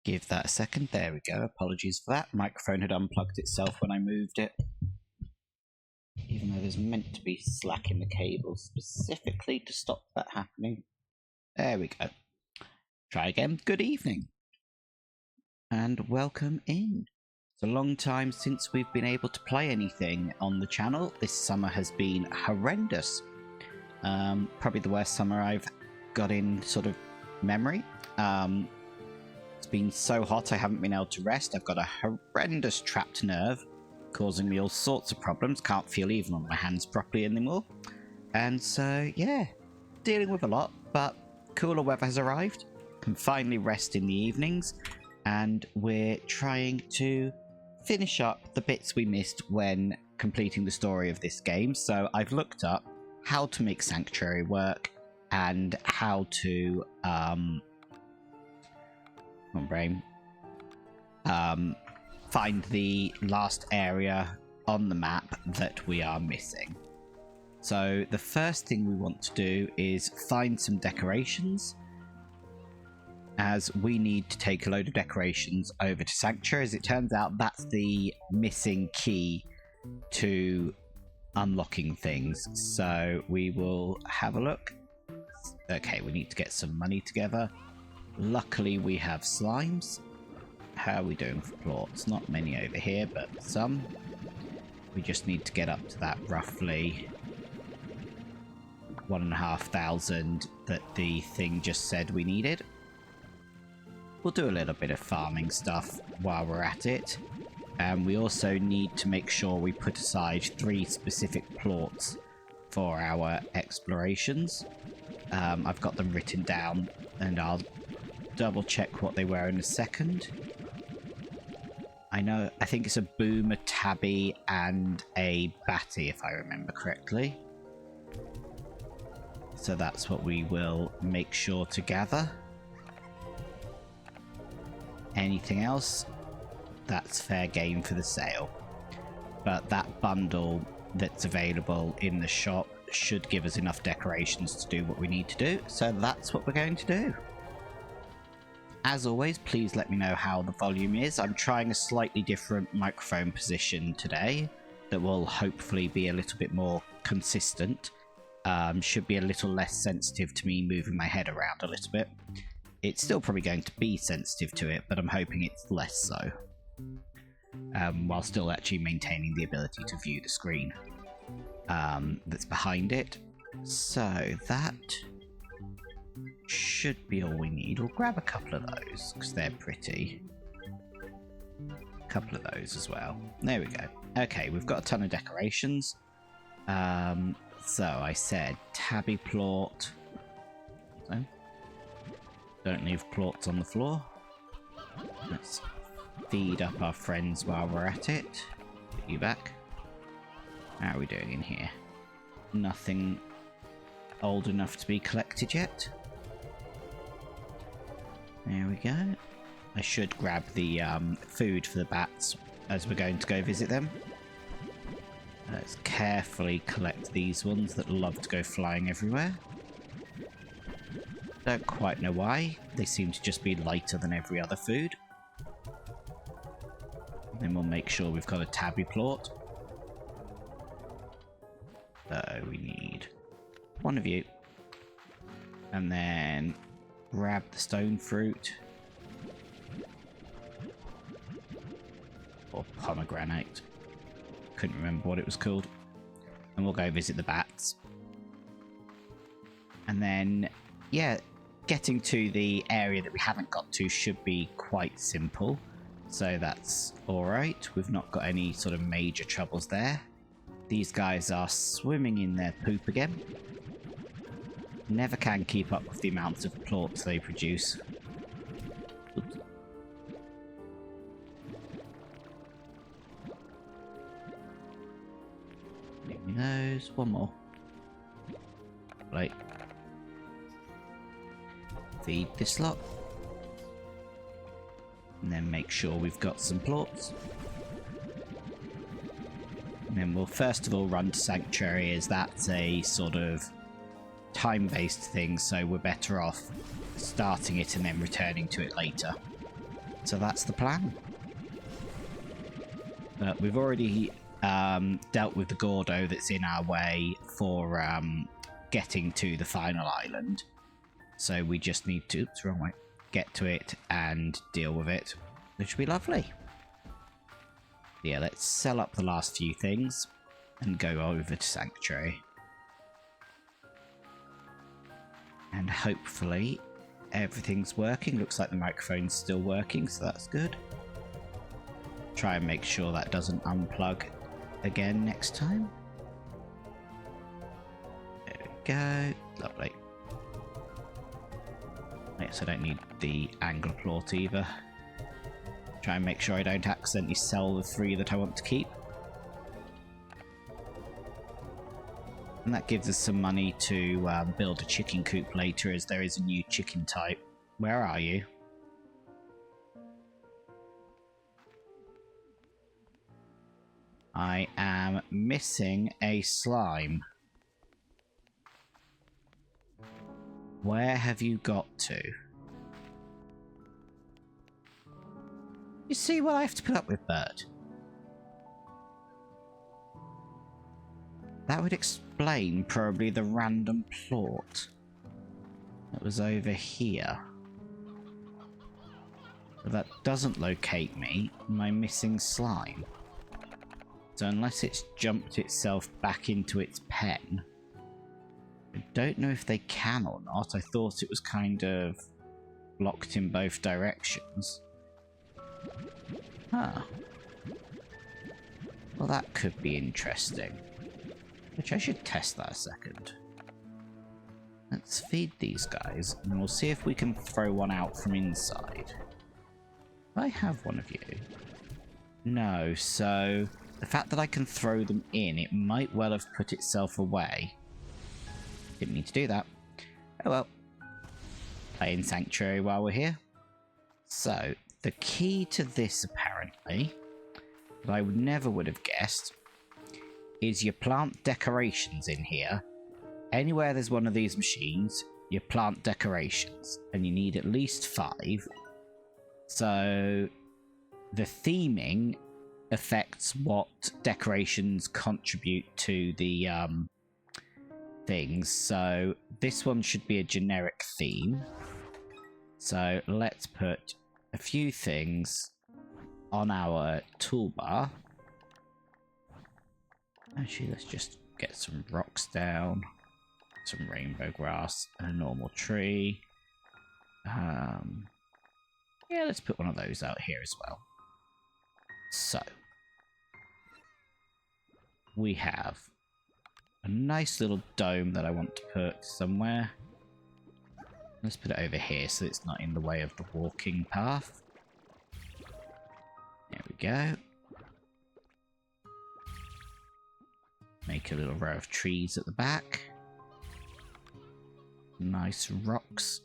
Give that a second. There we go. Apologies for that. Microphone had unplugged itself when I moved it. Even though there's meant to be slack in the cable specifically to stop that happening. There we go. Try again. Good evening. And welcome in. It's a long time since we've been able to play anything on the channel. This summer has been horrendous. Probably the worst summer I've got in sort of memory. It's been so hot I haven't been able to rest. I've got a horrendous trapped nerve causing me all sorts of problems. Can't feel even on my hands properly anymore. And so, yeah, dealing with a lot, but cooler weather has arrived. Can finally rest in the evenings. And we're trying to finish up the bits we missed when completing the story of this game. So I've looked up how to make Sanctuary work and how to come on, brain. Find the last area on the map that we are missing. So the first thing we want to do is find some decorations, as we need to take a load of decorations over to Sanctuary. As it turns out, that's the missing key to unlocking things. So we will have a look. Okay, we need to get some money together. Luckily, we have slimes. How are we doing for plots? Not many over here, but some. We just need to get up to that roughly 1,500 that the thing just said we needed. we'll do a little bit of farming stuff while we're at it. And we also need to make sure we put aside 3 specific plots for our explorations. I've got them written down, and I'll double check what they were in a second. I think it's a boom, a tabby, and a batty, if I remember correctly. So that's what we will make sure to gather. Anything else, that's fair game for the sale. But that bundle that's available in the shop should give us enough decorations to do what we need to do. So that's what we're going to do. As always, please let me know how the volume is. I'm trying a slightly different microphone position today that will hopefully be a little bit more consistent. Should be a little less sensitive to me moving my head around a little bit. It's still probably going to be sensitive to it, but I'm hoping it's less so. While still actually maintaining the ability to view the screen that's behind it. So that should be all we need. We'll grab a couple of those, because they're pretty. A couple of those as well. There we go. Okay, we've got a ton of decorations. So I said tabby plot. So, don't leave plots on the floor. Let's feed up our friends while we're at it. Get you back. How are we doing in here? Nothing old enough to be collected yet. There we go. I should grab the food for the bats as we're going to go visit them. Let's carefully collect these ones that love to go flying everywhere. Don't quite know why. They seem to just be lighter than every other food. Then we'll make sure we've got a tabby plot. So we need one of you. And then grab the stone fruit. Or pomegranate. Couldn't remember what it was called. And we'll go visit the bats. And then, yeah, getting to the area that we haven't got to should be quite simple. So that's alright. We've not got any sort of major troubles there. These guys are swimming in their poop again. Never can keep up with the amount of plorts they produce. Oops. Give me those. One more. Right. Feed this lot. And then make sure we've got some plorts. And then we'll first of all run to Sanctuary, as that's a sort of time-based thing, so we're better off starting it and then returning to it later. So that's the plan. We've already dealt with the Gordo that's in our way for getting to the final island. So we just need to, oops, wrong way, get to it and deal with it, which will be lovely. Yeah, let's sell up the last few things and go over to Sanctuary. And hopefully everything's working. Looks like the microphone's still working, so that's good. Try and make sure that doesn't unplug again next time. There we go. Lovely. Yes, I don't need the angle plort either. Try and make sure I don't accidentally sell the 3 that I want to keep. And that gives us some money to build a chicken coop later, as there is a new chicken type. Where are you? I am missing a slime. Where have you got to? You see what I have to put up with, Bert? That would explain probably the random plort that was over here. But that doesn't locate me, my missing slime. So unless it's jumped itself back into its pen, I don't know if they can or not. I thought it was kind of blocked in both directions. Huh. Well, that could be interesting. Which I should test that a second. Let's feed these guys, and we'll see if we can throw one out from inside. Do I have one of you? No, so the fact that I can throw them in, it might well have put itself away. Didn't mean to do that. Oh well. Playing Sanctuary while we're here. So, the key to this, apparently, that I never would have guessed, is you plant decorations in here. Anywhere there's one of these machines, you plant decorations, and you need at least 5. So, the theming affects what decorations contribute to the things. So, this one should be a generic theme. So, let's put a few things on our toolbar. Actually, let's just get some rocks down, some rainbow grass, and a normal tree. Yeah, let's put one of those out here as well. So, we have a nice little dome that I want to put somewhere. Let's put it over here so it's not in the way of the walking path. There we go. Make a little row of trees at the back. Nice rocks.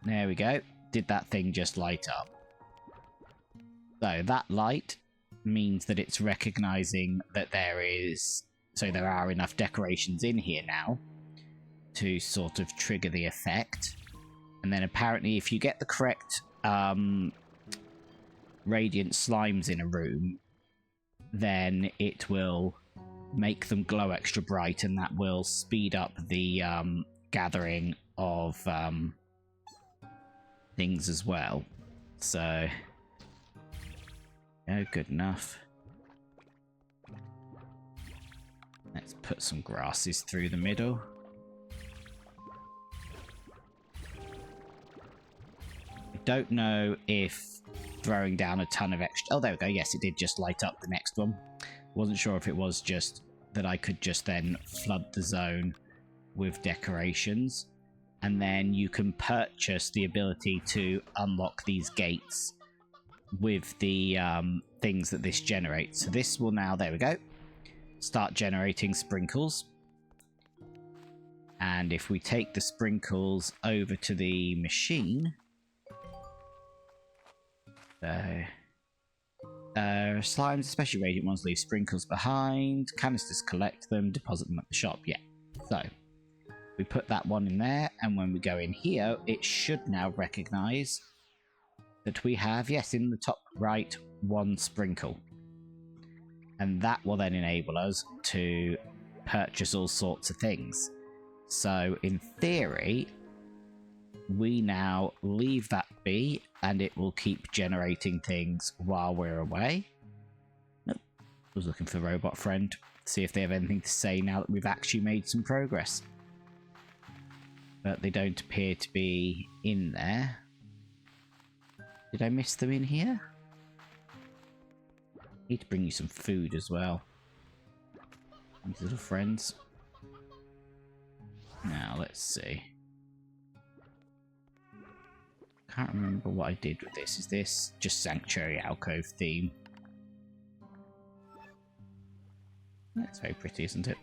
There we go. Did that thing just light up? So that light means that it's recognizing that there are enough decorations in here now to sort of trigger the effect. And then apparently if you get the correct radiant slimes in a room, then it will make them glow extra bright, and that will speed up the gathering of things as well. So, oh, good enough. Let's put some grasses through the middle. I don't know if throwing down a ton of extra... Oh, there we go. Yes, it did just light up the next one. Wasn't sure if it was just that I could just then flood the zone with decorations. And then you can purchase the ability to unlock these gates with the things that this generates. So this will now, there we go, start generating sprinkles. And if we take the sprinkles over to the machine... slimes, especially radiant ones, leave sprinkles behind. Canisters collect them, deposit them at the shop. Yeah. So, we put that one in there, and when we go in here, it should now recognize that we have, yes, in the top right, 1 sprinkle. And that will then enable us to purchase all sorts of things. So, in theory, we now leave that be, and it will keep generating things while we're away. Nope. I was looking for the robot friend, see if they have anything to say now that we've actually made some progress. But they don't appear to be in there. Did I miss them in here? Need to bring you some food as well. These little friends. Now, let's see. Can't remember what I did with this. Is this just Sanctuary Alcove theme? That's very pretty, isn't it?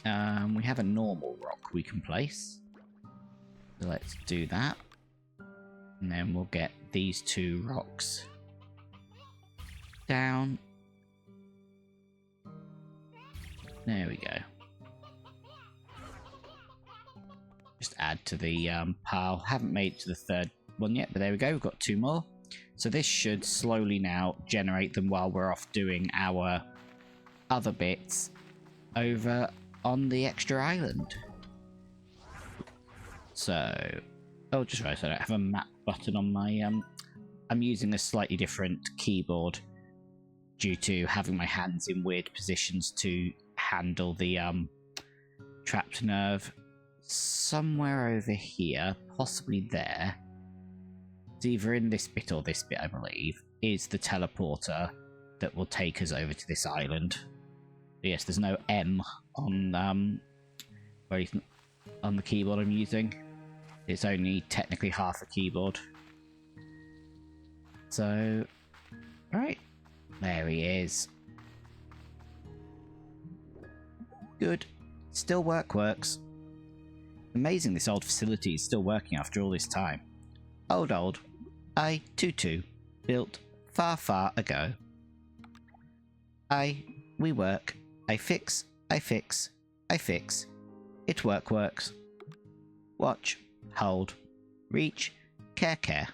We have a normal rock we can place. So let's do that. And then we'll get these 2 rocks down. There we go. Just add to the pile. Haven't made it to the 3rd one yet, but there we go, we've got 2 more. So this should slowly now generate them while we're off doing our other bits over on the extra island. So, oh, just right, so I don't have a map button on my, I'm using a slightly different keyboard due to having my hands in weird positions to handle the, trapped nerve. Somewhere over here, possibly there, It's either in this bit or this bit, I believe, is the teleporter that will take us over to this island. But yes, there's no M on on the keyboard I'm using. It's only technically half a keyboard. So, right, there he is. Good. Still works. Amazing this old facility is still working after all this time. Old. I-22, built far ago. We work. I fix. It works. Watch. Hold. Reach. Care.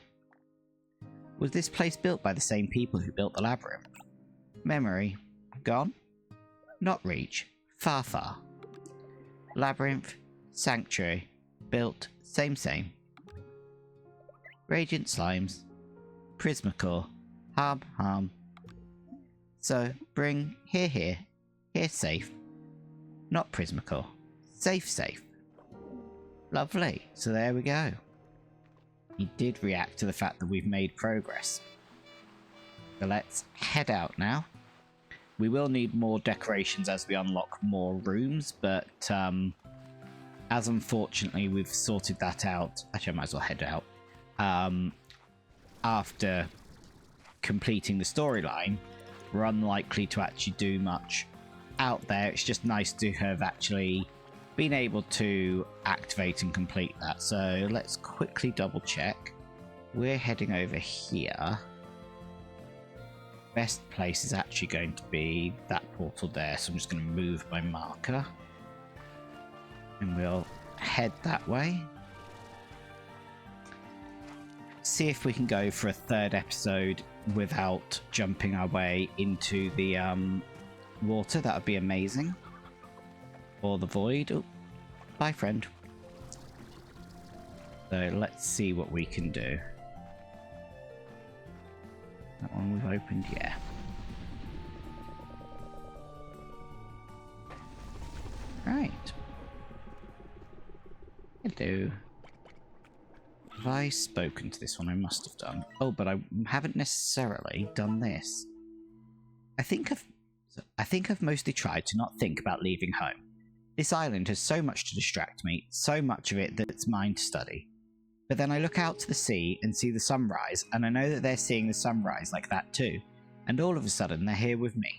Was this place built by the same people who built the labyrinth? Memory. Gone? Not reach. Far. Labyrinth. Sanctuary. Built. Same. Radiant slimes. Prismacore. Harm. So, bring here safe. Not Prismacore. Safe. Lovely. So there we go. He did react to the fact that we've made progress. So let's head out now. We will need more decorations as we unlock more rooms, but as unfortunately we've sorted that out, actually I might as well head out. After completing the storyline, we're unlikely to actually do much out there. It's just nice to have actually been able to activate and complete that. So let's quickly double check. We're heading over here. Best place is actually going to be that portal there, so I'm just going to move my marker and we'll head that way. See if we can go for a third episode without jumping our way into the water. That would be amazing. Or the void. Oh, bye, friend. So let's see what we can do. That one we've opened, yeah. Right. Hello. Have I spoken to this one? I must have done. Oh, but I haven't necessarily done this. I think I've mostly tried to not think about leaving home. This island has so much to distract me, so much of it that's mine to study. But then I look out to the sea and see the sunrise, and I know that they're seeing the sunrise like that too. And all of a sudden, they're here with me.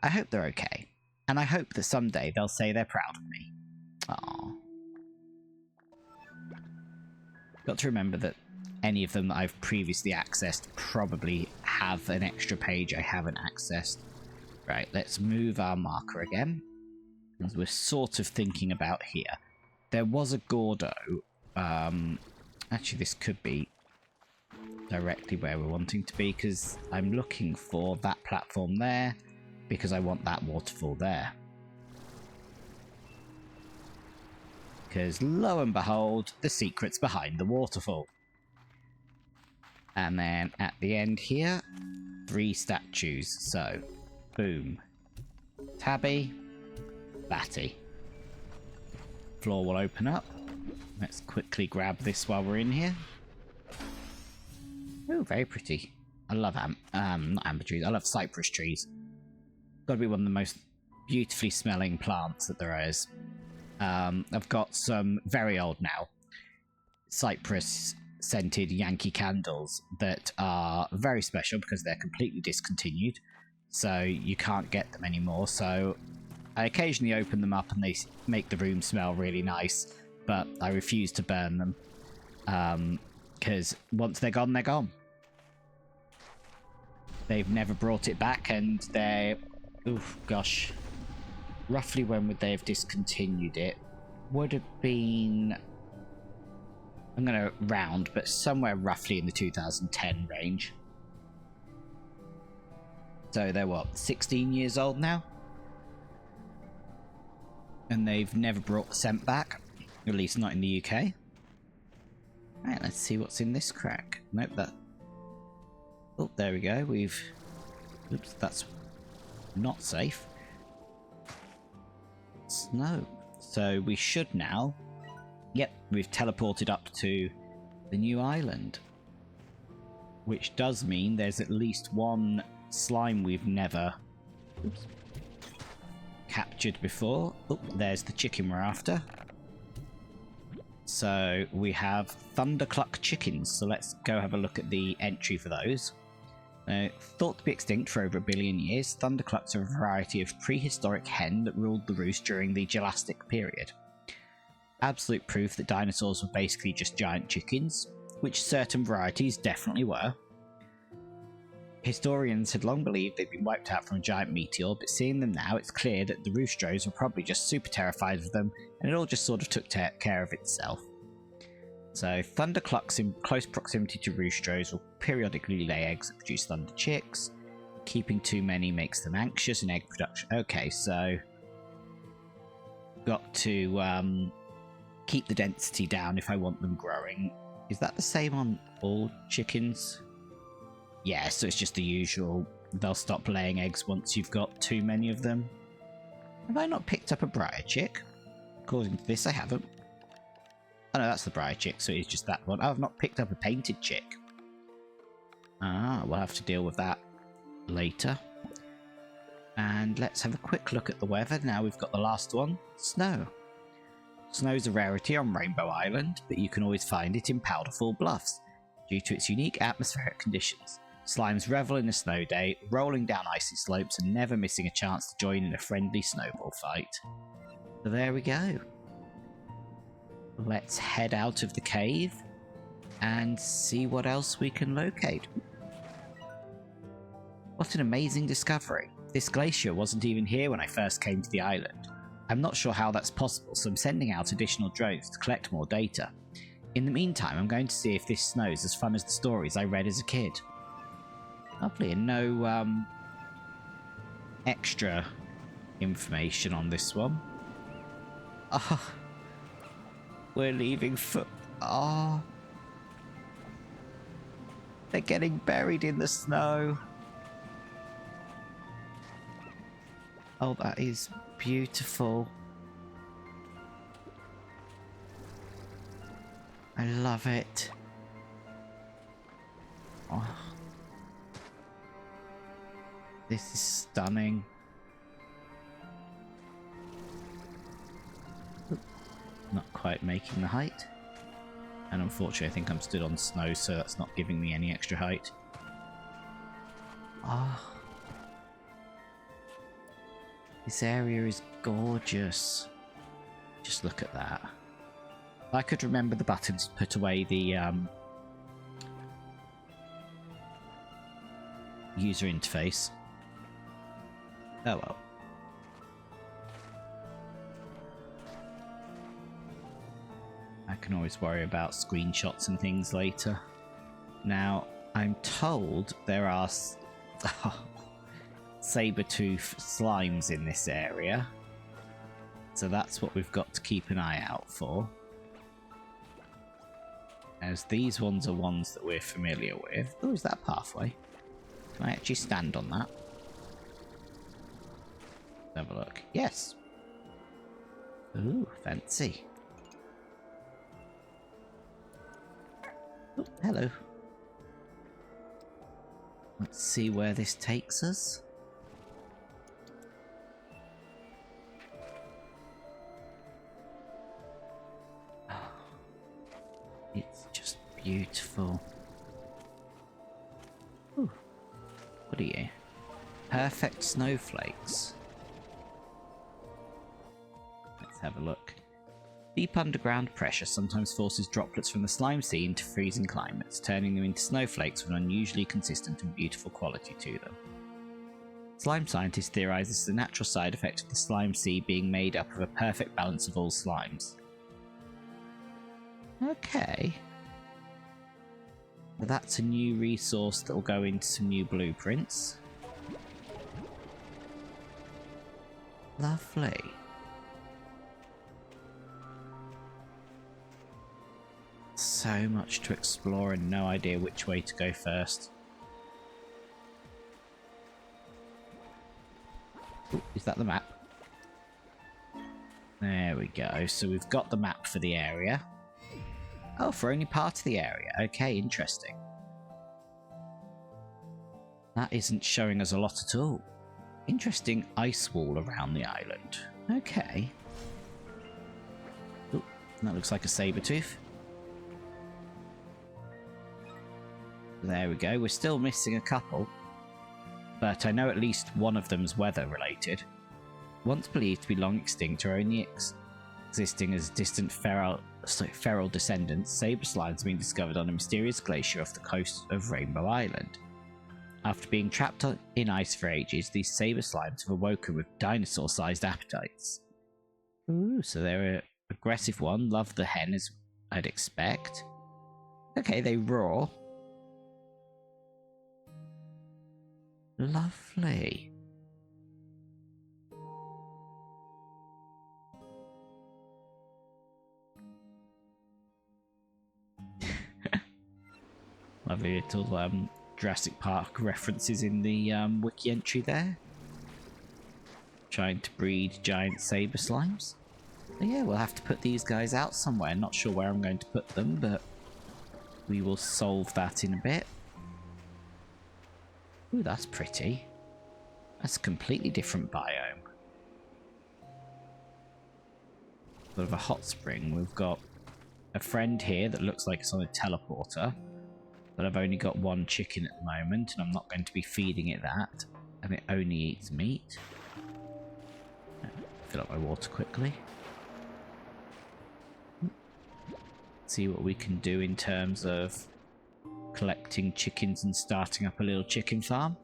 I hope they're okay. And I hope that someday they'll say they're proud of me. Aww. Got to remember that any of them that I've previously accessed probably have an extra page I haven't accessed. Right, let's move our marker again. As we're sort of thinking about here. There was a Gordo. Actually, this could be directly where we're wanting to be, because I'm looking for that platform there, because I want that waterfall there. Because lo and behold, the secret's behind the waterfall. And then at the end here, 3 statues. So, boom. Tabby, Batty. Floor will open up. Let's quickly grab this while we're in here. Oh, very pretty. I love not amber trees. I love cypress trees. Got to be one of the most beautifully smelling plants that there is. I've got some very old now cypress scented Yankee candles that are very special because they're completely discontinued, so you can't get them anymore. So I occasionally open them up and they make the room smell really nice, but I refuse to burn them because once they're gone, they're gone. They've never brought it back, and they're, oof, gosh, roughly when would they have discontinued it? Would have been, I'm going to round, but somewhere roughly in the 2010 range. So they're what, 16 years old now? And they've never brought the scent back, at least not in the UK. Right, let's see what's in this crack. Nope, that... Oh, there we go, we've... Oops, that's not safe. Snow. So we should now... Yep, we've teleported up to the new island. which does mean there's at least one slime we've never captured before. Oh, there's the chicken we're after. So we have Thundercluck chickens, so let's go have a look at the entry for those. Thought to be extinct for over 1 billion years, Thunderclucks are a variety of prehistoric hen that ruled the roost during the Jurassic period. Absolute proof that dinosaurs were basically just giant chickens, which certain varieties definitely were. Historians had long believed they'd been wiped out from a giant meteor, but seeing them now, it's clear that the roostros were probably just super terrified of them, and it all just sort of took care of itself. So, Thunderclucks in close proximity to roostros will periodically lay eggs that produce thunder chicks. Keeping too many makes them anxious in egg production. Okay, so got to keep the density down if I want them growing. Is that the same on all chickens? Yeah, so it's just the usual. They'll stop laying eggs once you've got too many of them. Have I not picked up a briar chick? According to this, I haven't. Oh no, that's the briar chick, so it's just that one. Oh, I've not picked up a painted chick. Ah, we'll have to deal with that later. And let's have a quick look at the weather. Now we've got the last one, snow. Snow's a rarity on Rainbow Island, but you can always find it in Powderfall Bluffs, due to its unique atmospheric conditions. Slimes revel in a snow day, rolling down icy slopes and never missing a chance to join in a friendly snowball fight. So there we go. Let's head out of the cave and see what else we can locate. What an amazing discovery. This glacier wasn't even here when I first came to the island. I'm not sure how that's possible, so I'm sending out additional drones to collect more data. In the meantime, I'm going to see if this snow's as fun as the stories I read as a kid. Lovely, and no extra information on this one. Oh, we're leaving for... Oh, they're getting buried in the snow. Oh, that is beautiful. I love it. Oh. This is stunning. Not quite making the height. And unfortunately I think I'm stood on snow, so that's not giving me any extra height. Ah. Oh. This area is gorgeous. Just look at that. If I could remember the buttons to put away the user interface. Oh well. I can always worry about screenshots and things later. Now, I'm told there are saber-tooth slimes in this area. So that's what we've got to keep an eye out for. As these ones are ones that we're familiar with. Oh, is that a pathway? Can I actually stand on that? Let's have a look. Yes. Ooh, fancy. Oh, hello. Let's see where this takes us. It's just beautiful. Ooh. What are you? Perfect snowflakes. Let's have a look. Deep underground pressure sometimes forces droplets from the slime sea into freezing climates, turning them into snowflakes with an unusually consistent and beautiful quality to them. Slime scientists theorize this is a natural side effect of the slime sea being made up of a perfect balance of all slimes. Okay. Well, that's a new resource that will go into some new blueprints. Lovely. So much to explore and no idea which way to go first. Ooh, is that the map? There we go. So we've got the map for the area. Oh, for only part of the area. Okay, interesting. That isn't showing us a lot at all. Interesting ice wall around the island. Okay. Oh, that looks like a saber-tooth. There we go. We're still missing a couple. But I know at least one of them's weather-related. Once believed to be long extinct or only existing as distant feral descendants, saber slimes have been discovered on a mysterious glacier off the coast of Rainbow Island. After being trapped in ice for ages, these saber slimes have awoken with dinosaur-sized appetites. Ooh, so they're an aggressive one. Love the hen, as I'd expect. Okay, they roar. Lovely. Lovely little Jurassic Park references in the wiki entry there. Trying to breed giant saber slimes. But yeah, we'll have to put these guys out somewhere. Not sure where I'm going to put them, but we will solve that in a bit. Ooh, that's pretty. That's a completely different biome. Sort of a hot spring. We've got a friend here that looks like it's on a teleporter. But I've only got one chicken at the moment, and I'm not going to be feeding it that. And it only eats meat. Fill up my water quickly. See what we can do in terms of collecting chickens and starting up a little chicken farm.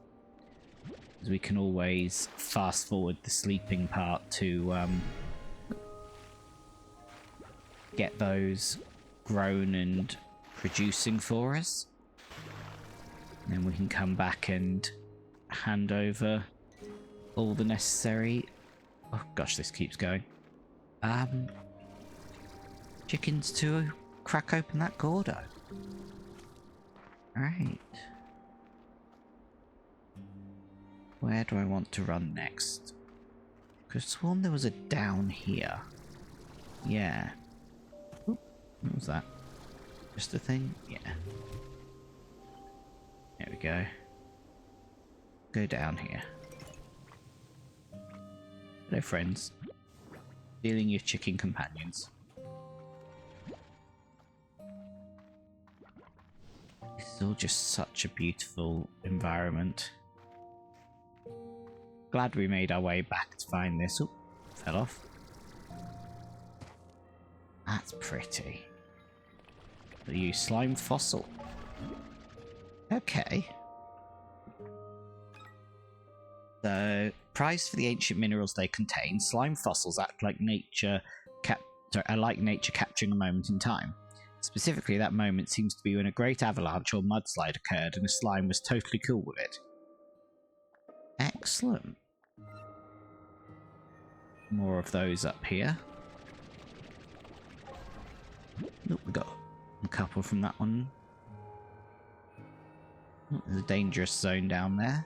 As we can always fast forward the sleeping part to get those grown and producing for us. And then we can come back and hand over all the necessary... Oh gosh, this keeps going. Chickens to crack open that Gordo. Right. Where do I want to run next? Could have sworn there was a down here. Yeah. Oop, what was that? Just a thing? Yeah. There we go. Go down here. Hello, friends. Stealing your chicken companions. This is all just such a beautiful environment. Glad we made our way back to find this. Oop, fell off. That's pretty. Are you slime fossil? Okay. So, prized for the ancient minerals they contain, slime fossils act like nature capturing a moment in time. Specifically, that moment seems to be when a great avalanche or mudslide occurred and a slime was totally cool with it. Excellent. More of those up here. Look, we got a couple from that one. Oh, there's a dangerous zone down there.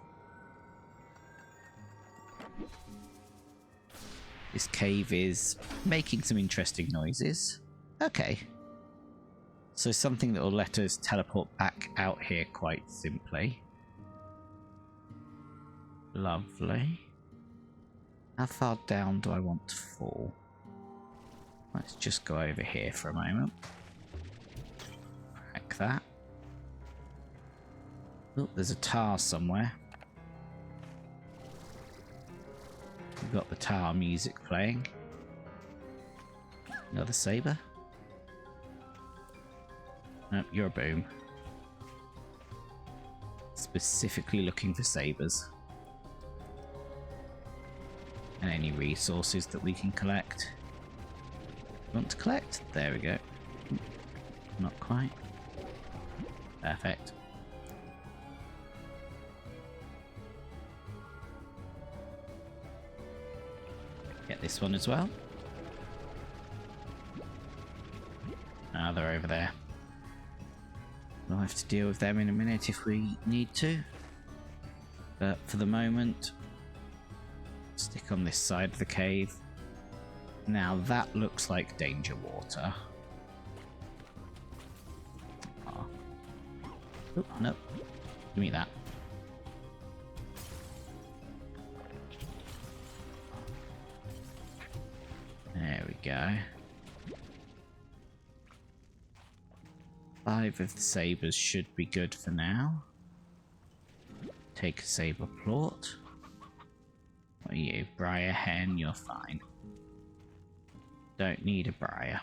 This cave is making some interesting noises. Okay. So something that will let us teleport back out here quite simply. Lovely. How far down do I want to fall? Let's just go over here for a moment. Crack that. Oh, there's a tar somewhere. We've got the tar music playing. Another saber. Nope, you're a boom. Specifically looking for sabers. And any resources that we can collect. Want to collect? There we go. Not quite. Perfect. Get this one as well. Ah, they're over there. We'll have to deal with them in a minute if we need to. But for the moment, stick on this side of the cave. Now that looks like danger water. Oh. Oop, nope. Give me that. go. 5 of the sabres should be good for now. Take a sabre plort. What are you? Briar hen, you're fine. Don't need a briar.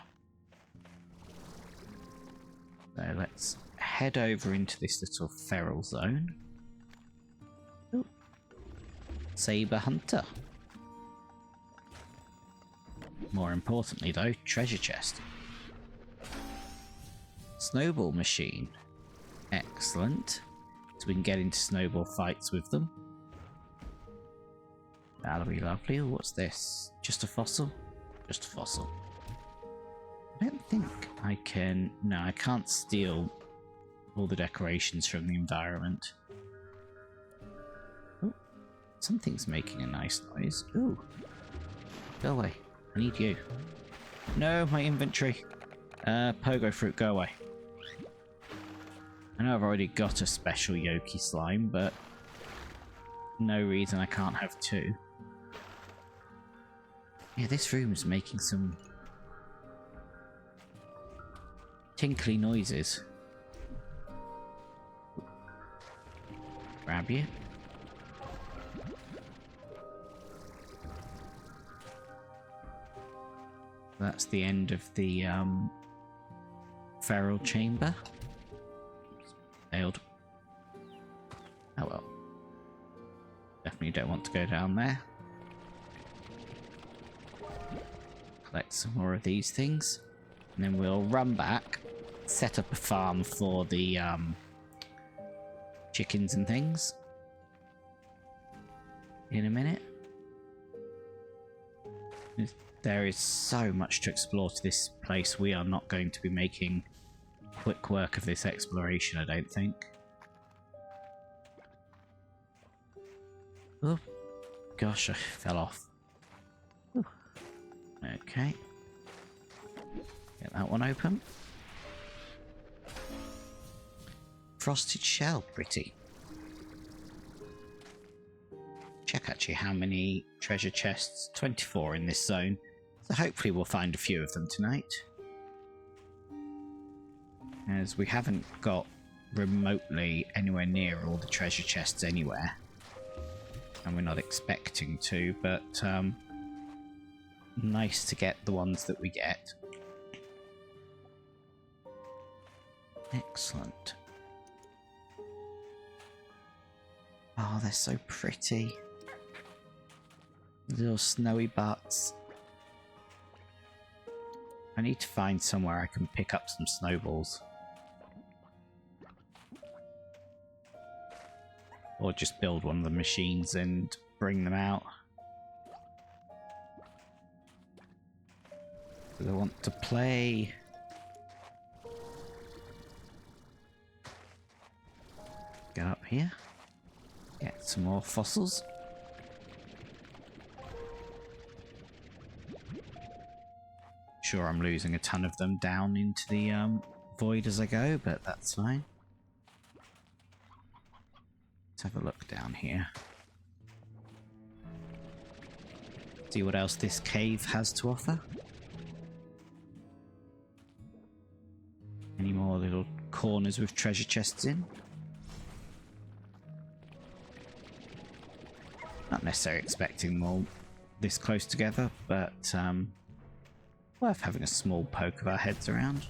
So let's head over into this little feral zone. Ooh. Sabre hunter. More importantly though, treasure chest. Snowball machine. Excellent. So we can get into snowball fights with them. That'll be lovely. Ooh, what's this? Just a fossil? Just a fossil. I don't think I can... No, I can't steal all the decorations from the environment. Oh, something's making a nice noise. Ooh. Go away. I need you. No, my inventory. Pogo fruit, go away. I know I've already got a special Yoki slime, but no reason I can't have 2. Yeah, this room's making some tinkly noises. Grab you. That's the end of the feral chamber. Failed. Oh well. Definitely don't want to go down there. Collect some more of these things. And then we'll run back, set up a farm for the chickens and things. In a minute. There is so much to explore to this place. We are not going to be making quick work of this exploration, I don't think. Oh, gosh, I fell off. Ooh. Okay. Get that one open. Frosted shell, pretty. Check actually how many treasure chests. 24 in this zone. So hopefully we'll find a few of them tonight. As we haven't got remotely anywhere near all the treasure chests anywhere. And we're not expecting to, but nice to get the ones that we get. Excellent. Oh, they're so pretty. Little snowy butts. I need to find somewhere I can pick up some snowballs. Or just build one of the machines and bring them out. Do I want to play? Get up here. Get some more fossils. Sure, I'm losing a ton of them down into the void as I go, but that's fine. Let's have a look down here. See what else this cave has to offer. Any more little corners with treasure chests in? Not necessarily expecting them all this close together, but worth having a small poke of our heads around.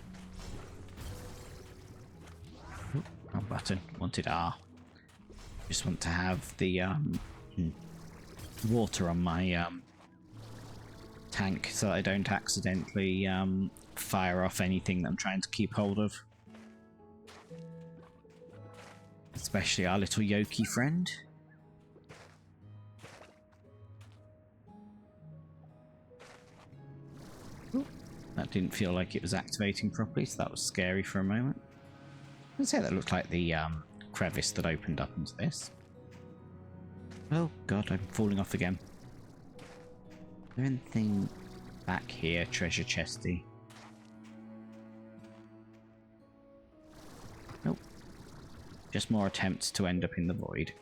Ooh, wrong button. Wanted R. Just want to have the water on my tank so that I don't accidentally fire off anything that I'm trying to keep hold of. Especially our little Yoki friend. Ooh, that didn't feel like it was activating properly, so that was scary for a moment. I'd say that looked like the crevice that opened up into this. Oh god, I'm falling off again. Is there anything back here, treasure chesty? Nope. Just more attempts to end up in the void.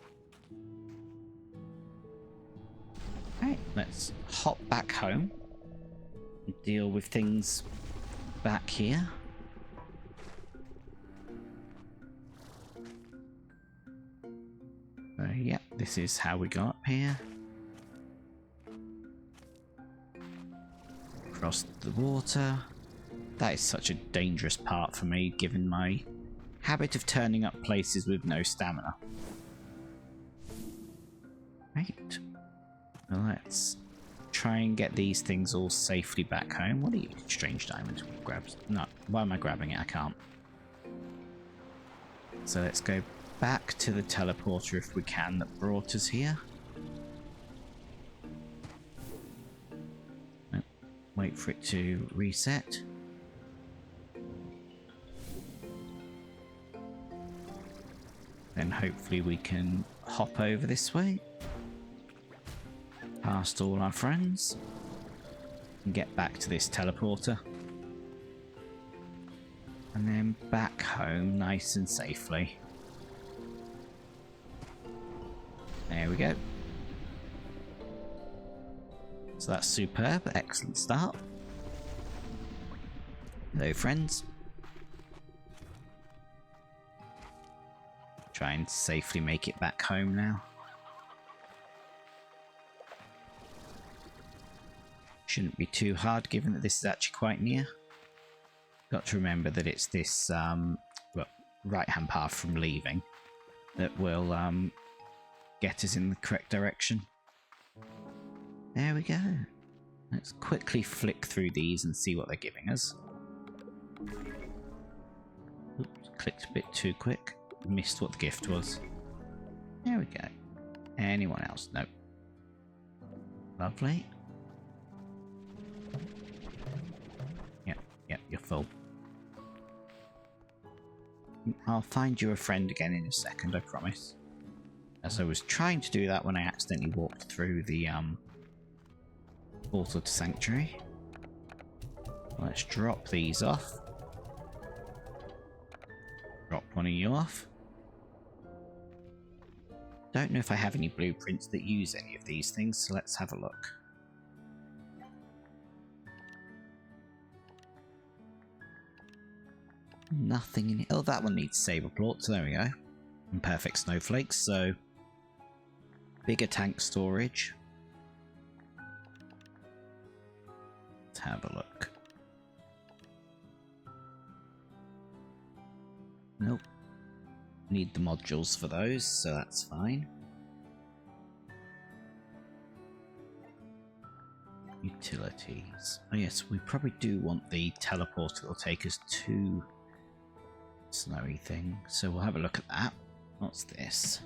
Right, let's hop back home. deal with things back here. Yeah, this is how we go up here. Across the water. That is such a dangerous part for me, given my habit of turning up places with no stamina. Right. Well, let's try and get these things all safely back home. What are you, strange diamond? Grabs. No, why am I grabbing it? I can't. So let's go back to the teleporter if we can that brought us here. Oh, wait for it to reset. Then hopefully we can hop over this way. Past all our friends. And get back to this teleporter. And then back home nice and safely. There we go. So that's superb. Excellent start. Hello, friends. Try and safely make it back home now. Shouldn't be too hard given that this is actually quite near. Got to remember that it's this right-hand path from leaving that will get us in the correct direction. There we go. Let's quickly flick through these and see what they're giving us. Oops, clicked a bit too quick. Missed what the gift was. There we go. Anyone else? Nope. Lovely. Yep, you're full. I'll find you a friend again in a second, I promise. As I was trying to do that when I accidentally walked through the portal to Sanctuary. Let's drop these off. Drop one of you off. Don't know if I have any blueprints that use any of these things, so let's have a look. Nothing in it. Oh, that one needs saber plort, so there we go. And perfect snowflakes, so bigger tank storage. Let's have a look. Nope. Need the modules for those, so that's fine. Utilities. Oh yes, we probably do want the teleporter that will take us to snowy thing, so we'll have a look at that. What's this?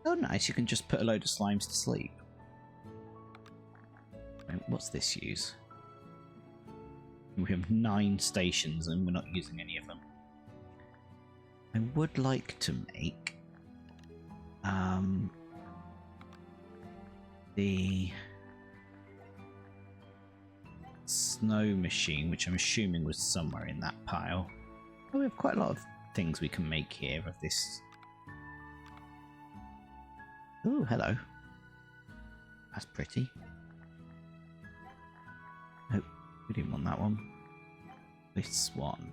Oh nice, you can just put a load of slimes to sleep. And what's this use? We have 9 stations and we're not using any of them. I would like to make the snow machine, which I'm assuming was somewhere in that pile. Oh, we have quite a lot of things we can make here of this. Oh, hello. That's pretty. Nope, we didn't want that one. This one.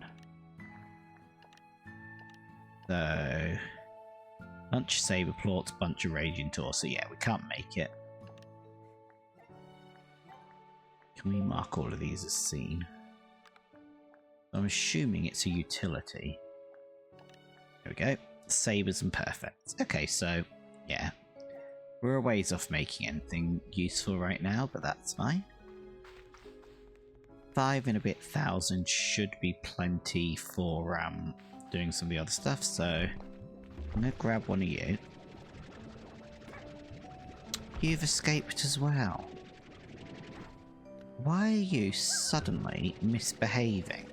So, bunch of saber plorts, bunch of raging tor. So yeah, we can't make it. Can we mark all of these as seen? I'm assuming it's a utility. There we go. Sabers and perfects. Okay, so yeah, we're a ways off making anything useful right now, but that's fine. 5 and a bit thousand should be plenty for doing some of the other stuff, so I'm gonna grab one of you. You've escaped as well. Why are you suddenly misbehaving?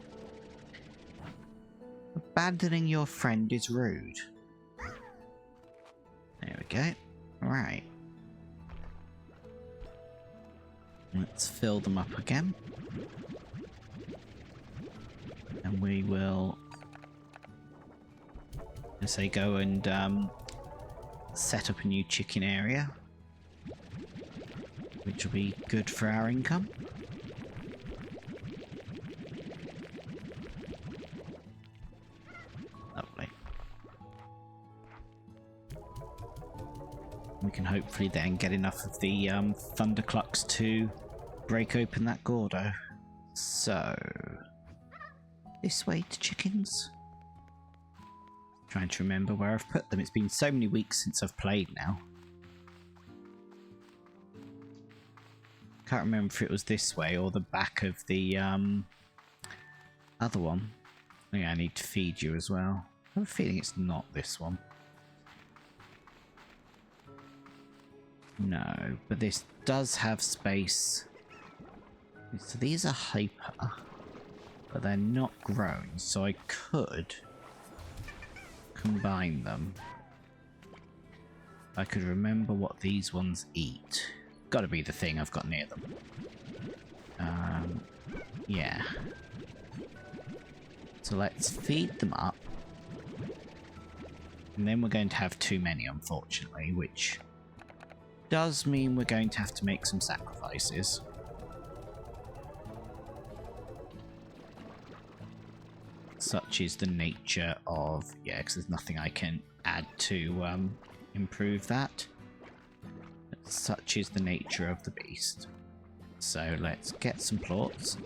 Abandoning your friend is rude. There we go. Right. Let's fill them up again. And we will, as I go and set up a new chicken area which will be good for our income. Lovely. We can hopefully then get enough of the Thunderclucks to break open that Gordo. So, this way to chickens. Trying to remember where I've put them. It's been so many weeks since I've played now. Can't remember if it was this way or the back of the other one. I think I need to feed you as well. I have a feeling it's not this one. No, but this does have space. So these are hyper, but they're not grown, so I could combine them. I could remember what these ones eat. Gotta be the thing I've got near them. Yeah. So let's feed them up. And then we're going to have too many, unfortunately, which does mean we're going to have to make some sacrifices. Such is the nature of... yeah, because there's nothing I can add to improve that. But such is the nature of the beast. So let's get some plots.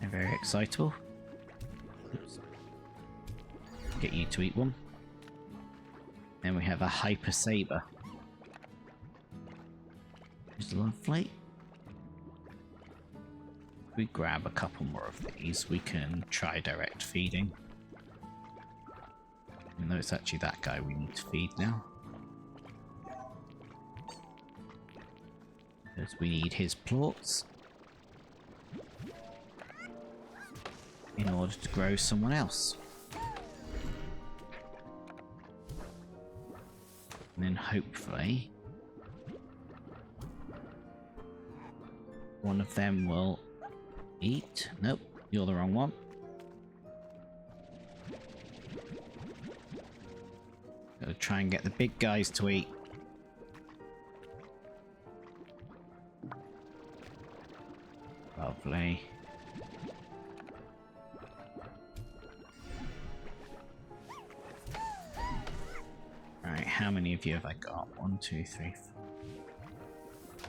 They're very excitable. Oops. Get you to eat one. Then we have a Hyper Saber. Which is lovely. If we grab a couple more of these, we can try direct feeding. Even though it's actually that guy we need to feed now. Because we need his plots in order to grow someone else. And then hopefully one of them will eat. Nope, you're the wrong one. Gotta try and get the big guys to eat. Lovely. Alright, how many of you have I got? 1, 2, 3, 4.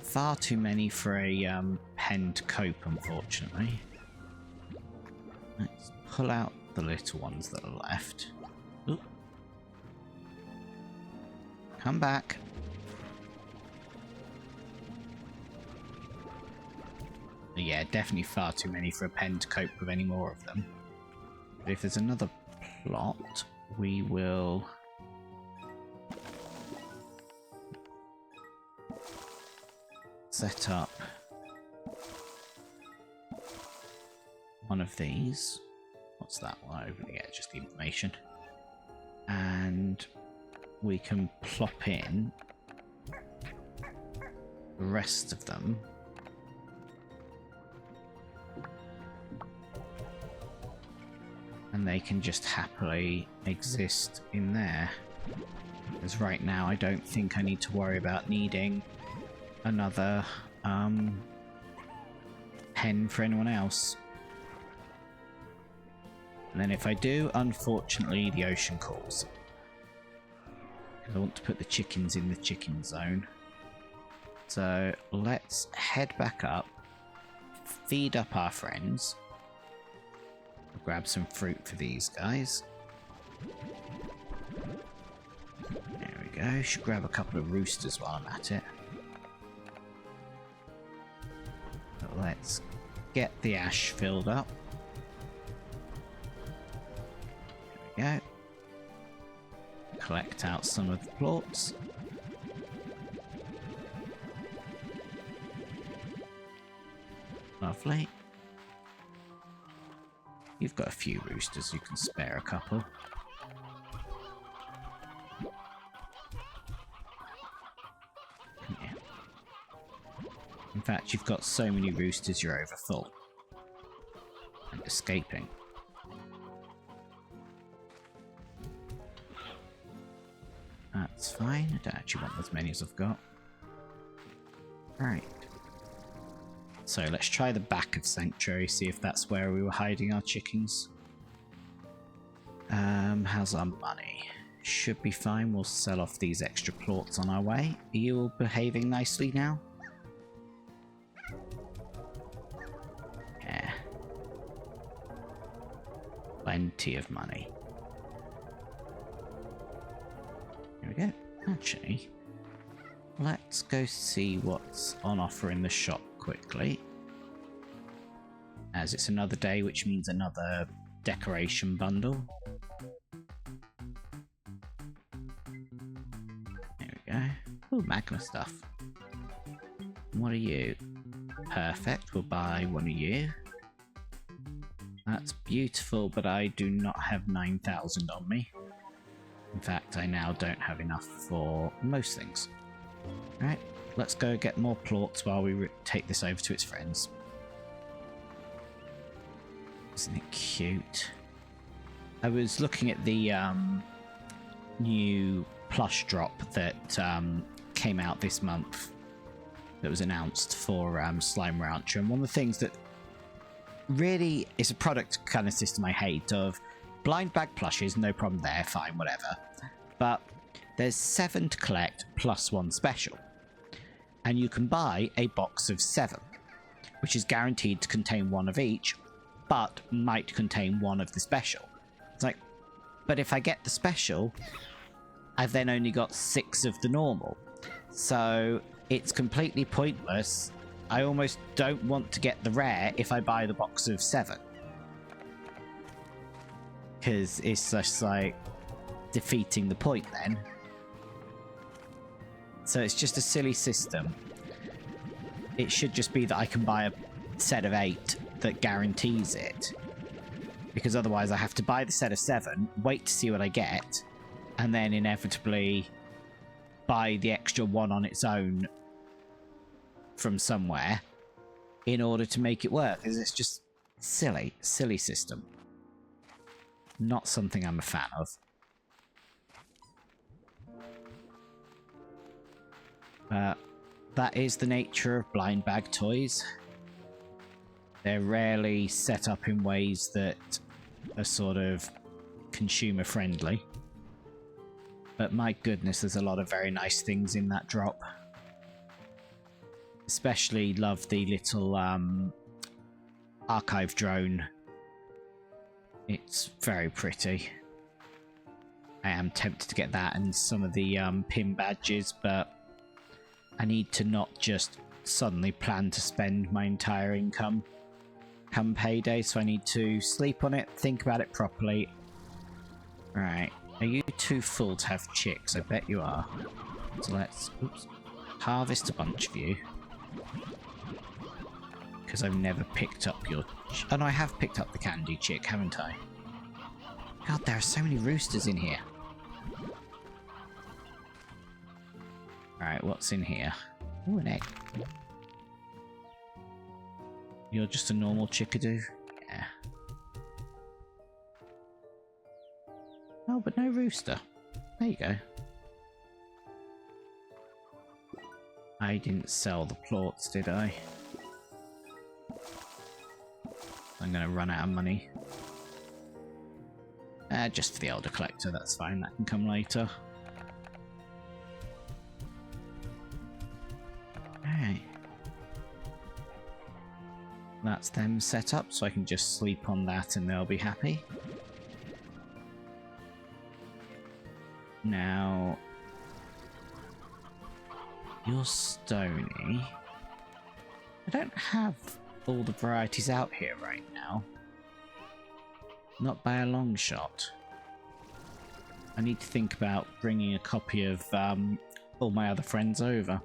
Far too many for a penned cope, unfortunately. Let's pull out the little ones that are left. Oop. Come back. Yeah, definitely far too many for a pen to cope with any more of them. But if there's another plot, we will... set up one of these. What's that one over? Yeah, just the information. And we can plop in the rest of them. And they can just happily exist in there. Because right now I don't think I need to worry about needing another pen for anyone else. And then if I do, unfortunately the ocean calls. I want to put the chickens in the chicken zone. So let's head back up, feed up our friends. Grab some fruit for these guys. There we go. Should grab a couple of roosters while I'm at it. But let's get the ash filled up. There we go. Collect out some of the plots. Lovely. You've got a few roosters, you can spare a couple. Yeah. In fact, you've got so many roosters you're over full. And escaping. It's fine. I don't actually want as many as I've got. Right. So let's try the back of Sanctuary, see if that's where we were hiding our chickens. How's our money? Should be fine. We'll sell off these extra plots on our way. Are you all behaving nicely now? Yeah. Plenty of money. Here we go. Actually, let's go see what's on offer in the shop quickly. As it's another day, which means another decoration bundle. There we go. Oh, magma stuff. What are you? Perfect, we'll buy one of you. That's beautiful, but I do not have 9,000 on me. In fact, I now don't have enough for most things. Alright, let's go get more plots while we take this over to its friends. Isn't it cute? I was looking at the new plush drop that came out this month that was announced for Slime Rancher, and one of the things that really is a product kind of system I hate of blind bag plushes, no problem there, fine, whatever. But there's 7 to collect plus 1 special. And you can buy a box of 7, which is guaranteed to contain 1 of each, but might contain 1 of the special. It's like, but if I get the special, I've then only got 6 of the normal. So it's completely pointless. I almost don't want to get the rare if I buy the box of 7. Because it's just like defeating the point then. So it's just a silly system. It should just be that I can buy a set of 8 that guarantees it. Because otherwise I have to buy the set of 7, wait to see what I get, and then inevitably buy the extra 1 on its own from somewhere in order to make it work. It's just silly system. Not something I'm a fan of. That is the nature of blind bag toys. They're rarely set up in ways that are sort of consumer friendly. But my goodness, there's a lot of very nice things in that drop. Especially love the little archive drone. It's very pretty. I am tempted to get that and some of the pin badges, but I need to not just suddenly plan to spend my entire income come payday, so I need to sleep on it, think about it properly. Right, are you too full to have chicks? I bet you are. So let's harvest a bunch of you. Because I've never picked up your... Oh no, I have picked up the candy chick, haven't I? God, there are so many roosters in here. Alright, what's in here? Ooh, an egg. You're just a normal chickadee? Yeah. Oh, but no rooster. There you go. I didn't sell the plots, did I? I'm gonna run out of money. Just for the Elder Collector, that's fine. That can come later. Alright. That's them set up, so I can just sleep on that and they'll be happy. Now... You're stony. I don't have all the varieties out here right now. Not by a long shot. I need to think about bringing a copy of all my other friends over.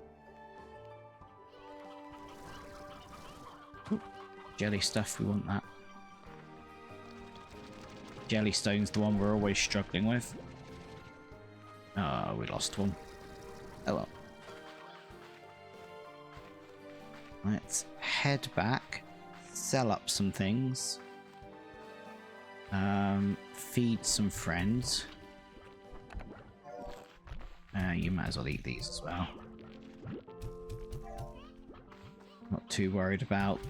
Ooh, jelly stuff, we want that. Jellystone's the one we're always struggling with. Oh, we lost one. Oh well. Let's head back, sell up some things, feed some friends, You might as well eat these as well. Not too worried about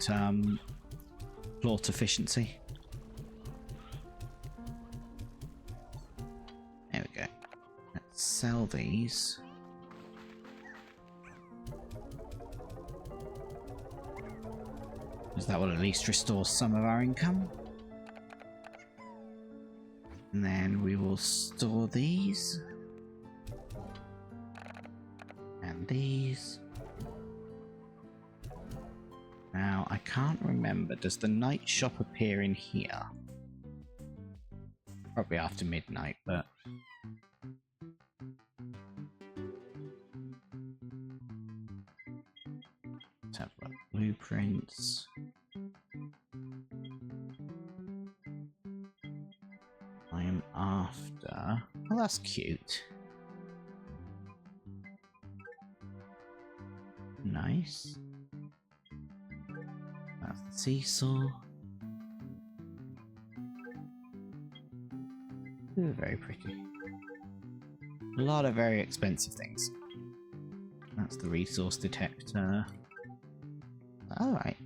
plot efficiency. There we go. Let's sell these. Because that will at least restore some of our income. And then we will store these. And these. Now, I can't remember. Does the night shop appear in here? Probably after midnight, but... Let's have a look. Blueprints. I am after... Oh, that's cute. Nice. That's the seesaw. Ooh, very pretty. A lot of very expensive things. That's the resource detector. Alright.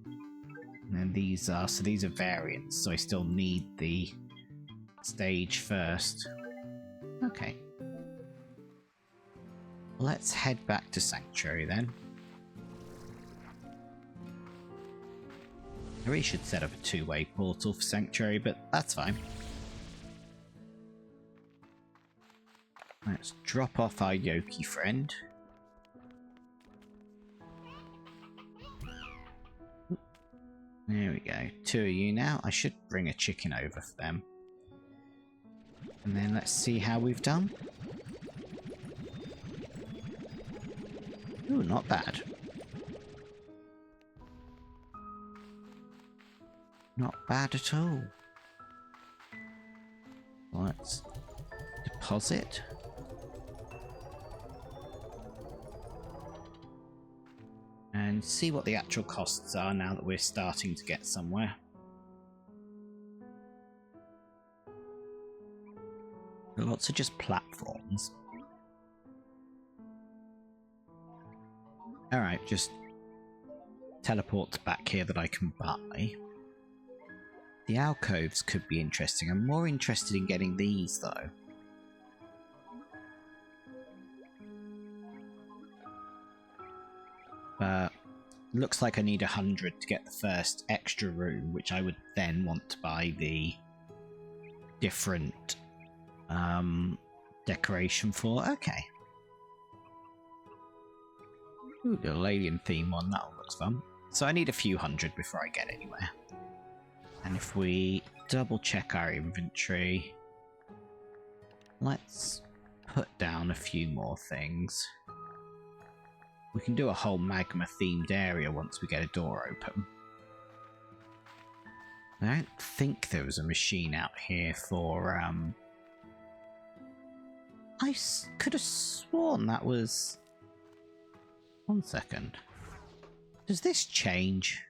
And then these are... So these are variants, so I still need the stage first. Okay. Let's head back to Sanctuary then. I really should set up a two-way portal for Sanctuary, but that's fine. Let's drop off our Yoki friend. There we go. 2 of you now. I should bring a chicken over for them. And then let's see how we've done. Ooh, not bad. Not bad at all. Let's deposit. And see what the actual costs are now that we're starting to get somewhere. Lots of just platforms. Alright, just teleports back here that I can buy. The alcoves could be interesting. I'm more interested in getting these, though. But looks like I need 100 to get the first extra room, which I would then want to buy the different decoration for. Okay. Ooh, the alien theme one. That one looks fun. So I need a few hundred before I get anywhere. And if we double check our inventory, let's put down a few more things. We can do a whole magma themed area once we get a door open. I don't think there was a machine out here for I could have sworn that was... One second. Does this change?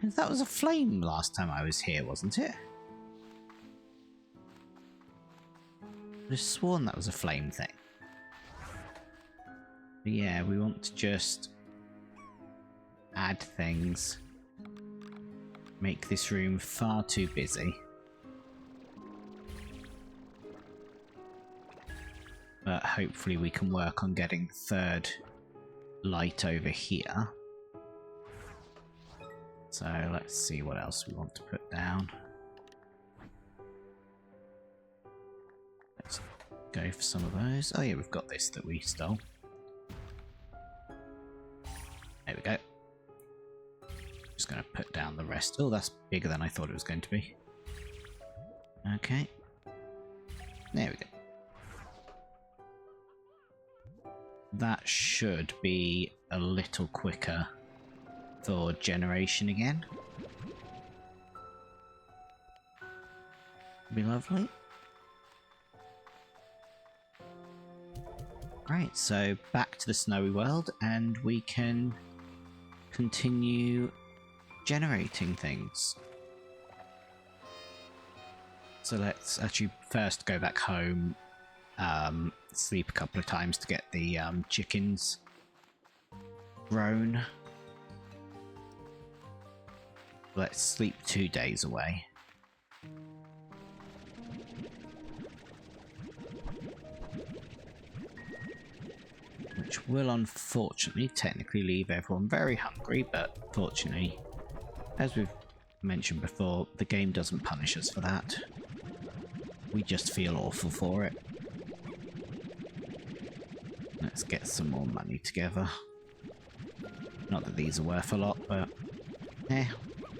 That was a flame last time I was here, wasn't it? I could have sworn that was a flame thing. But yeah, we want to just add things. Make this room far too busy. But hopefully we can work on getting the third light over here. So let's see what else we want to put down. Let's go for some of those. Oh yeah, we've got this that we stole. There we go. Just going to put down the rest. Oh, that's bigger than I thought it was going to be. Okay. There we go. That should be a little quicker for generation again. Be lovely. Right, so back to the snowy world, and we can continue generating things. So let's actually first go back home, sleep a couple of times to get the chickens grown. Let's sleep 2 days away. Which will unfortunately technically leave everyone very hungry, but fortunately, as we've mentioned before, the game doesn't punish us for that. We just feel awful for it. Let's get some more money together. Not that these are worth a lot, but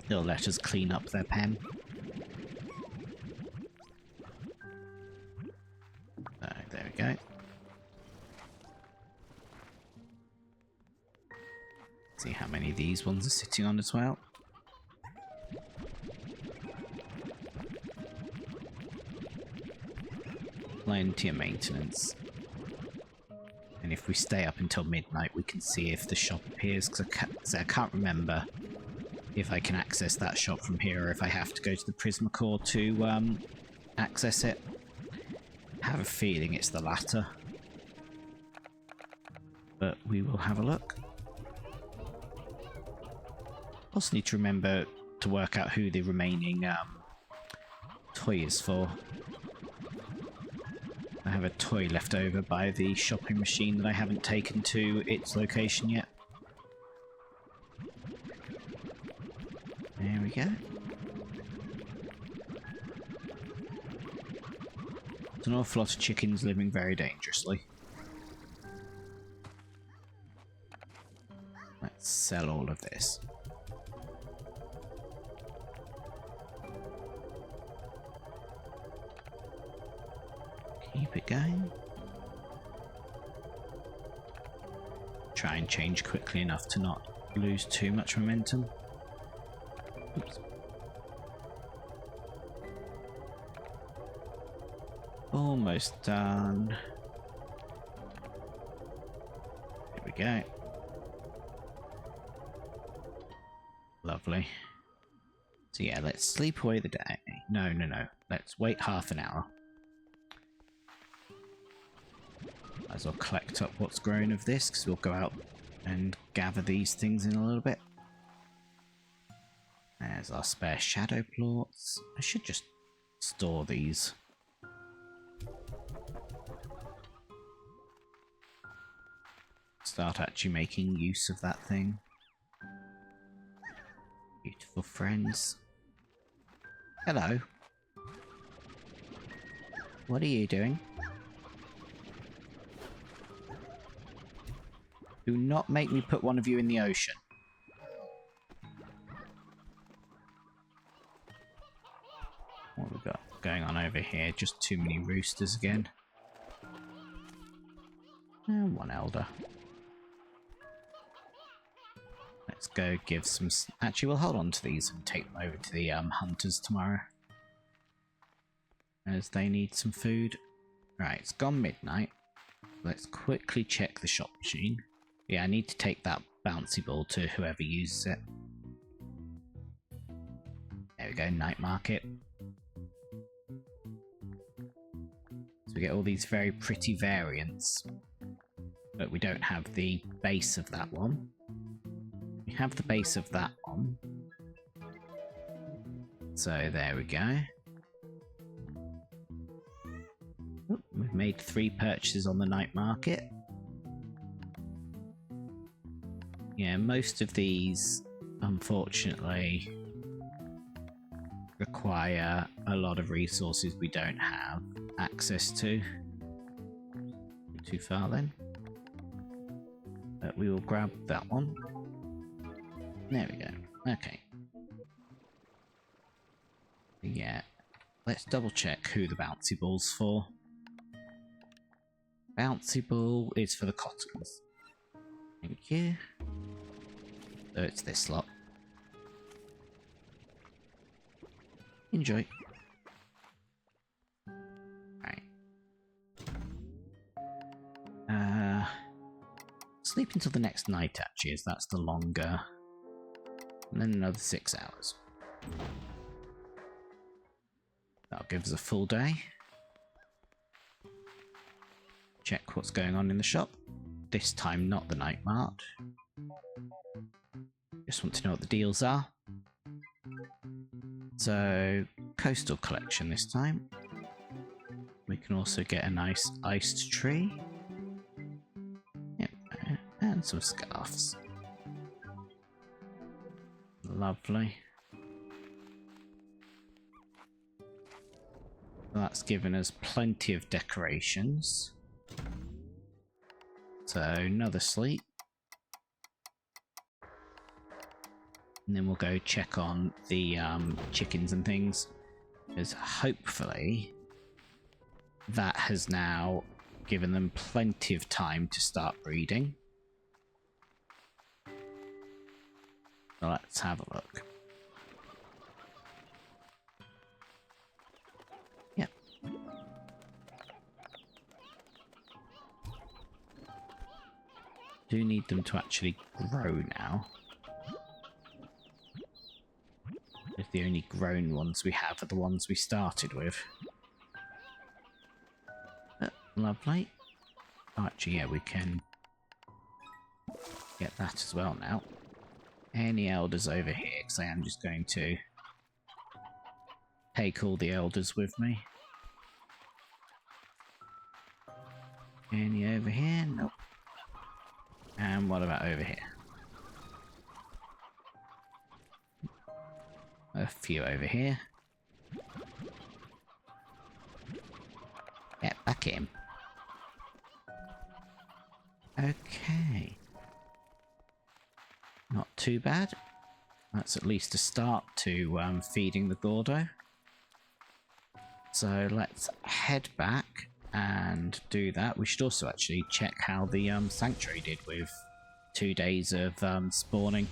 they'll let us clean up their pen. So, there we go. See how many of these ones are sitting on as well. Plenty of maintenance. And if we stay up until midnight, we can see if the shop appears, because I can't remember if I can access that shop from here or if I have to go to the Prismacore to access it. I have a feeling it's the latter. But we will have a look. Also need to remember to work out who the remaining toy is for. I have a toy left over by the shopping machine that I haven't taken to its location yet. There we go. There's an awful lot of chickens living very dangerously. Let's sell all of this. Keep it going. Try and change quickly enough to not lose too much momentum. Oops. Almost done. There we go. Lovely. So yeah, let's sleep away the day. No. Let's wait half an hour. Might as well collect up what's grown of this, because we'll go out and gather these things in a little bit. There's our spare shadow plots. I should just store these. Start actually making use of that thing. Beautiful friends. Hello. What are you doing? Do not make me put one of you in the ocean. What have we got going on over here? Just too many roosters again. And one elder. Let's go give some... Actually, we'll hold on to these and take them over to the hunters tomorrow, as they need some food. Right, it's gone midnight. Let's quickly check the shop machine. Yeah, I need to take that bouncy ball to whoever uses it. There we go, night market. So we get all these very pretty variants, but we don't have the base of that one. We have the base of that one. So there we go. Oh, we've made 3 purchases on the night market. Yeah, most of these, unfortunately, require a lot of resources we don't have access to. Too far then. But we will grab that one. There we go. Okay. Yeah. Let's double check who the bouncy ball's for. Bouncy ball is for the cottons. Thank you. So it's this lot. Enjoy. Right. Sleep until the next night, actually, as that's the longer. And then another 6 hours. That'll give us a full day. Check what's going on in the shop. This time not the night mart. Just want to know what the deals are. So, coastal collection this time. We can also get a nice iced tree. Yep, and some scarves. Lovely. That's given us plenty of decorations. So, another sleep. And then we'll go check on the chickens and things. Because hopefully that has now given them plenty of time to start breeding. So let's have a look. Yep. Do need them to actually grow now. If the only grown ones we have are the ones we started with. Lovely. Oh, actually, yeah, we can get that as well now. Any elders over here? Because I am just going to take all the elders with me. Any over here? Nope. And what about over here? A few over here. Yeah, back in. Okay. Not too bad. That's at least a start to feeding the Gordo. So let's head back and do that. We should also actually check how the sanctuary did with 2 days of spawning.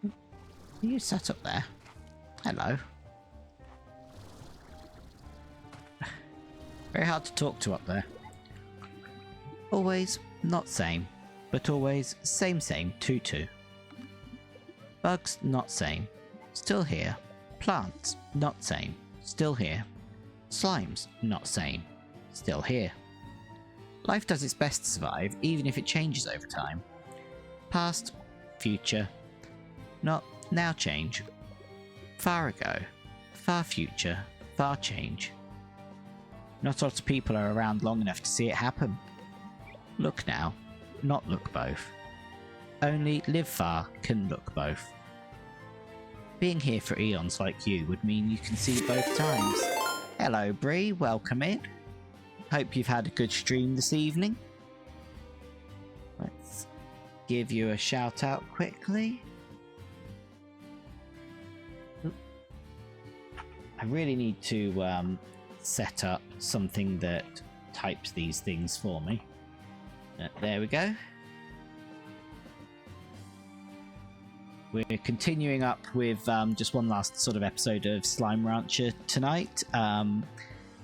Are you sat up there? Hello. Very hard to talk to up there. Always not same, but always same 2-2. Bugs not same, still here. Plants not same, still here. Slimes not same, still here. Life does its best to survive, even if it changes over time. Past, future, not now change. Far ago, far future, far change. Not a lot of people are around long enough to see it happen. Look now, not look both. Only live far can look both. Being here for eons like you would mean you can see both times. Hello Bree, welcome in. Hope you've had a good stream this evening. Let's give you a shout out quickly. I really need to set up something that types these things for me. There we go. We're continuing up with just one last sort of episode of Slime Rancher tonight,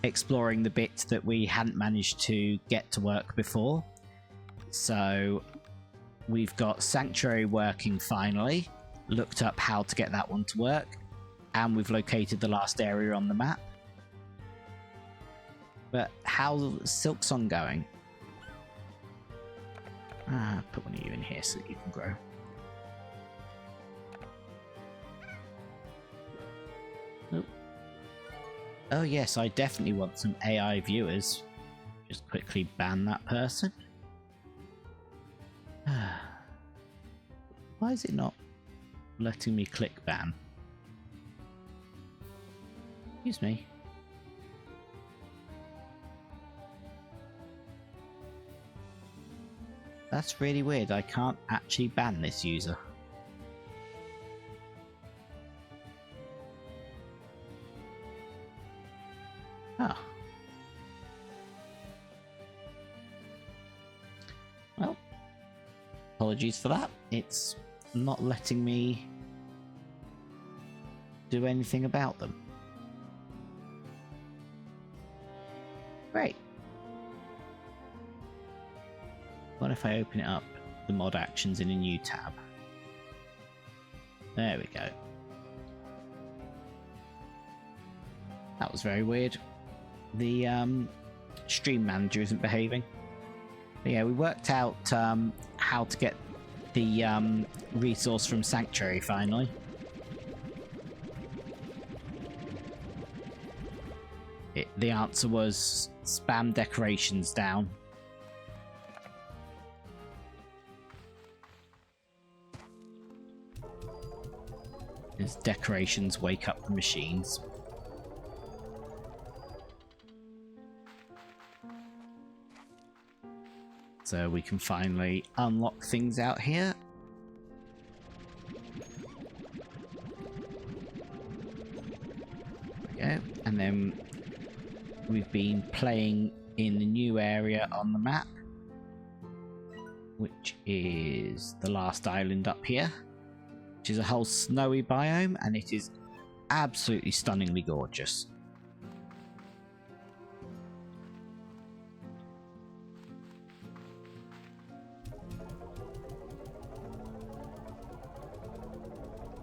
exploring the bit that we hadn't managed to get to work before. So we've got Sanctuary working finally, looked up how to get that one to work, and we've located the last area on the map. But how's Silksong going? Put one of you in here so that you can grow. Oh. Oh yes, I definitely want some AI viewers. Just quickly ban that person. Why is it not letting me click ban? Excuse me. That's really weird. I can't actually ban this user. Oh. Well, apologies for that. It's not letting me do anything about them. Great. What if I open it up, the mod actions in a new tab? There we go. That was very weird. The stream manager isn't behaving. But yeah, we worked out how to get the resource from Sanctuary finally. The answer was spam decorations down. As decorations wake up the machines. So we can finally unlock things out here. There we go. And then we've been playing in the new area on the map, which is the last island up here, which is a whole snowy biome, and it is absolutely stunningly gorgeous.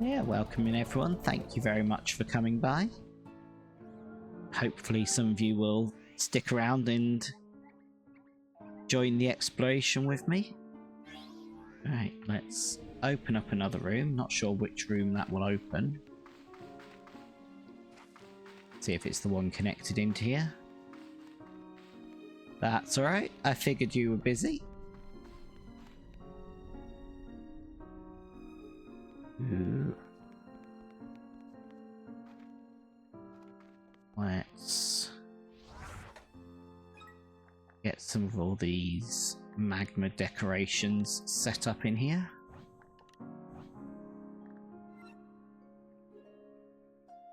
Yeah, welcome in everyone. Thank you very much for coming by. Hopefully some of you will stick around and join the exploration with me. Right, let's open up another room. Not sure which room that will open. See if it's the one connected into here. That's alright. I figured you were busy. Ooh. Let's get some of all these magma decorations set up in here.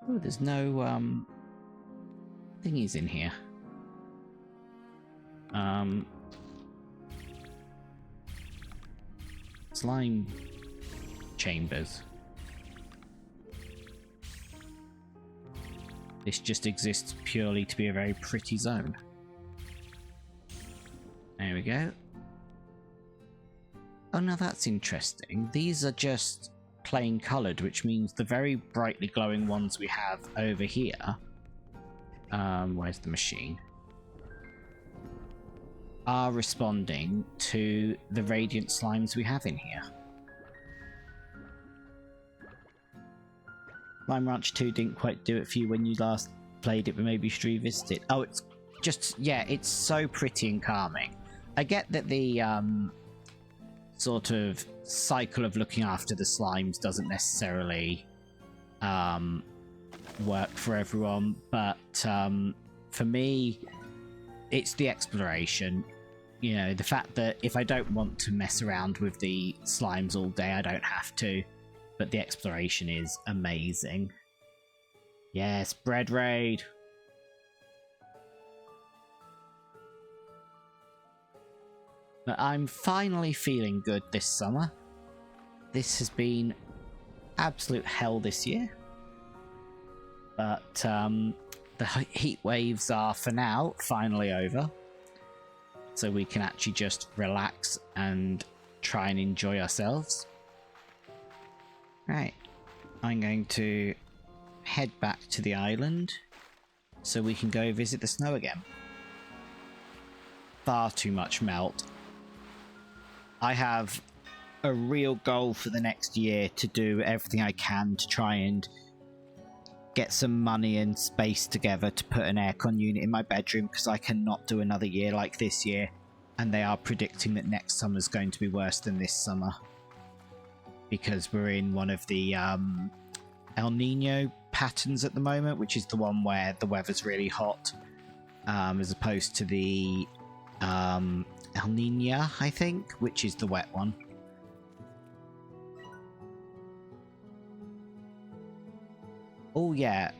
Oh, there's no thingies in here. Slime chambers. This just exists purely to be a very pretty zone. There we go. Oh, now that's interesting. These are just plain coloured, which means the very brightly glowing ones we have over here. Where's the machine? Are responding to the radiant slimes we have in here. Slime Ranch 2 didn't quite do it for you when you last played it, but maybe you should revisit it. Oh, it's just, yeah, it's so pretty and calming. I get that the sort of cycle of looking after the slimes doesn't necessarily work for everyone, but for me, it's the exploration. You know, the fact that if I don't want to mess around with the slimes all day, I don't have to. But the exploration is amazing. Yes, bread raid. But I'm finally feeling good this summer. This has been absolute hell this year. But the heat waves are, for now, finally over. So we can actually just relax and try and enjoy ourselves. Right, I'm going to head back to the island so we can go visit the snow again. Far too much melt. I have a real goal for the next year to do everything I can to try and get some money and space together to put an aircon unit in my bedroom, because I cannot do another year like this year, and they are predicting that next summer is going to be worse than this summer. Because we're in one of the El Nino patterns at the moment, which is the one where the weather's really hot, as opposed to the El Niña, I think, which is the wet one. Oh yeah,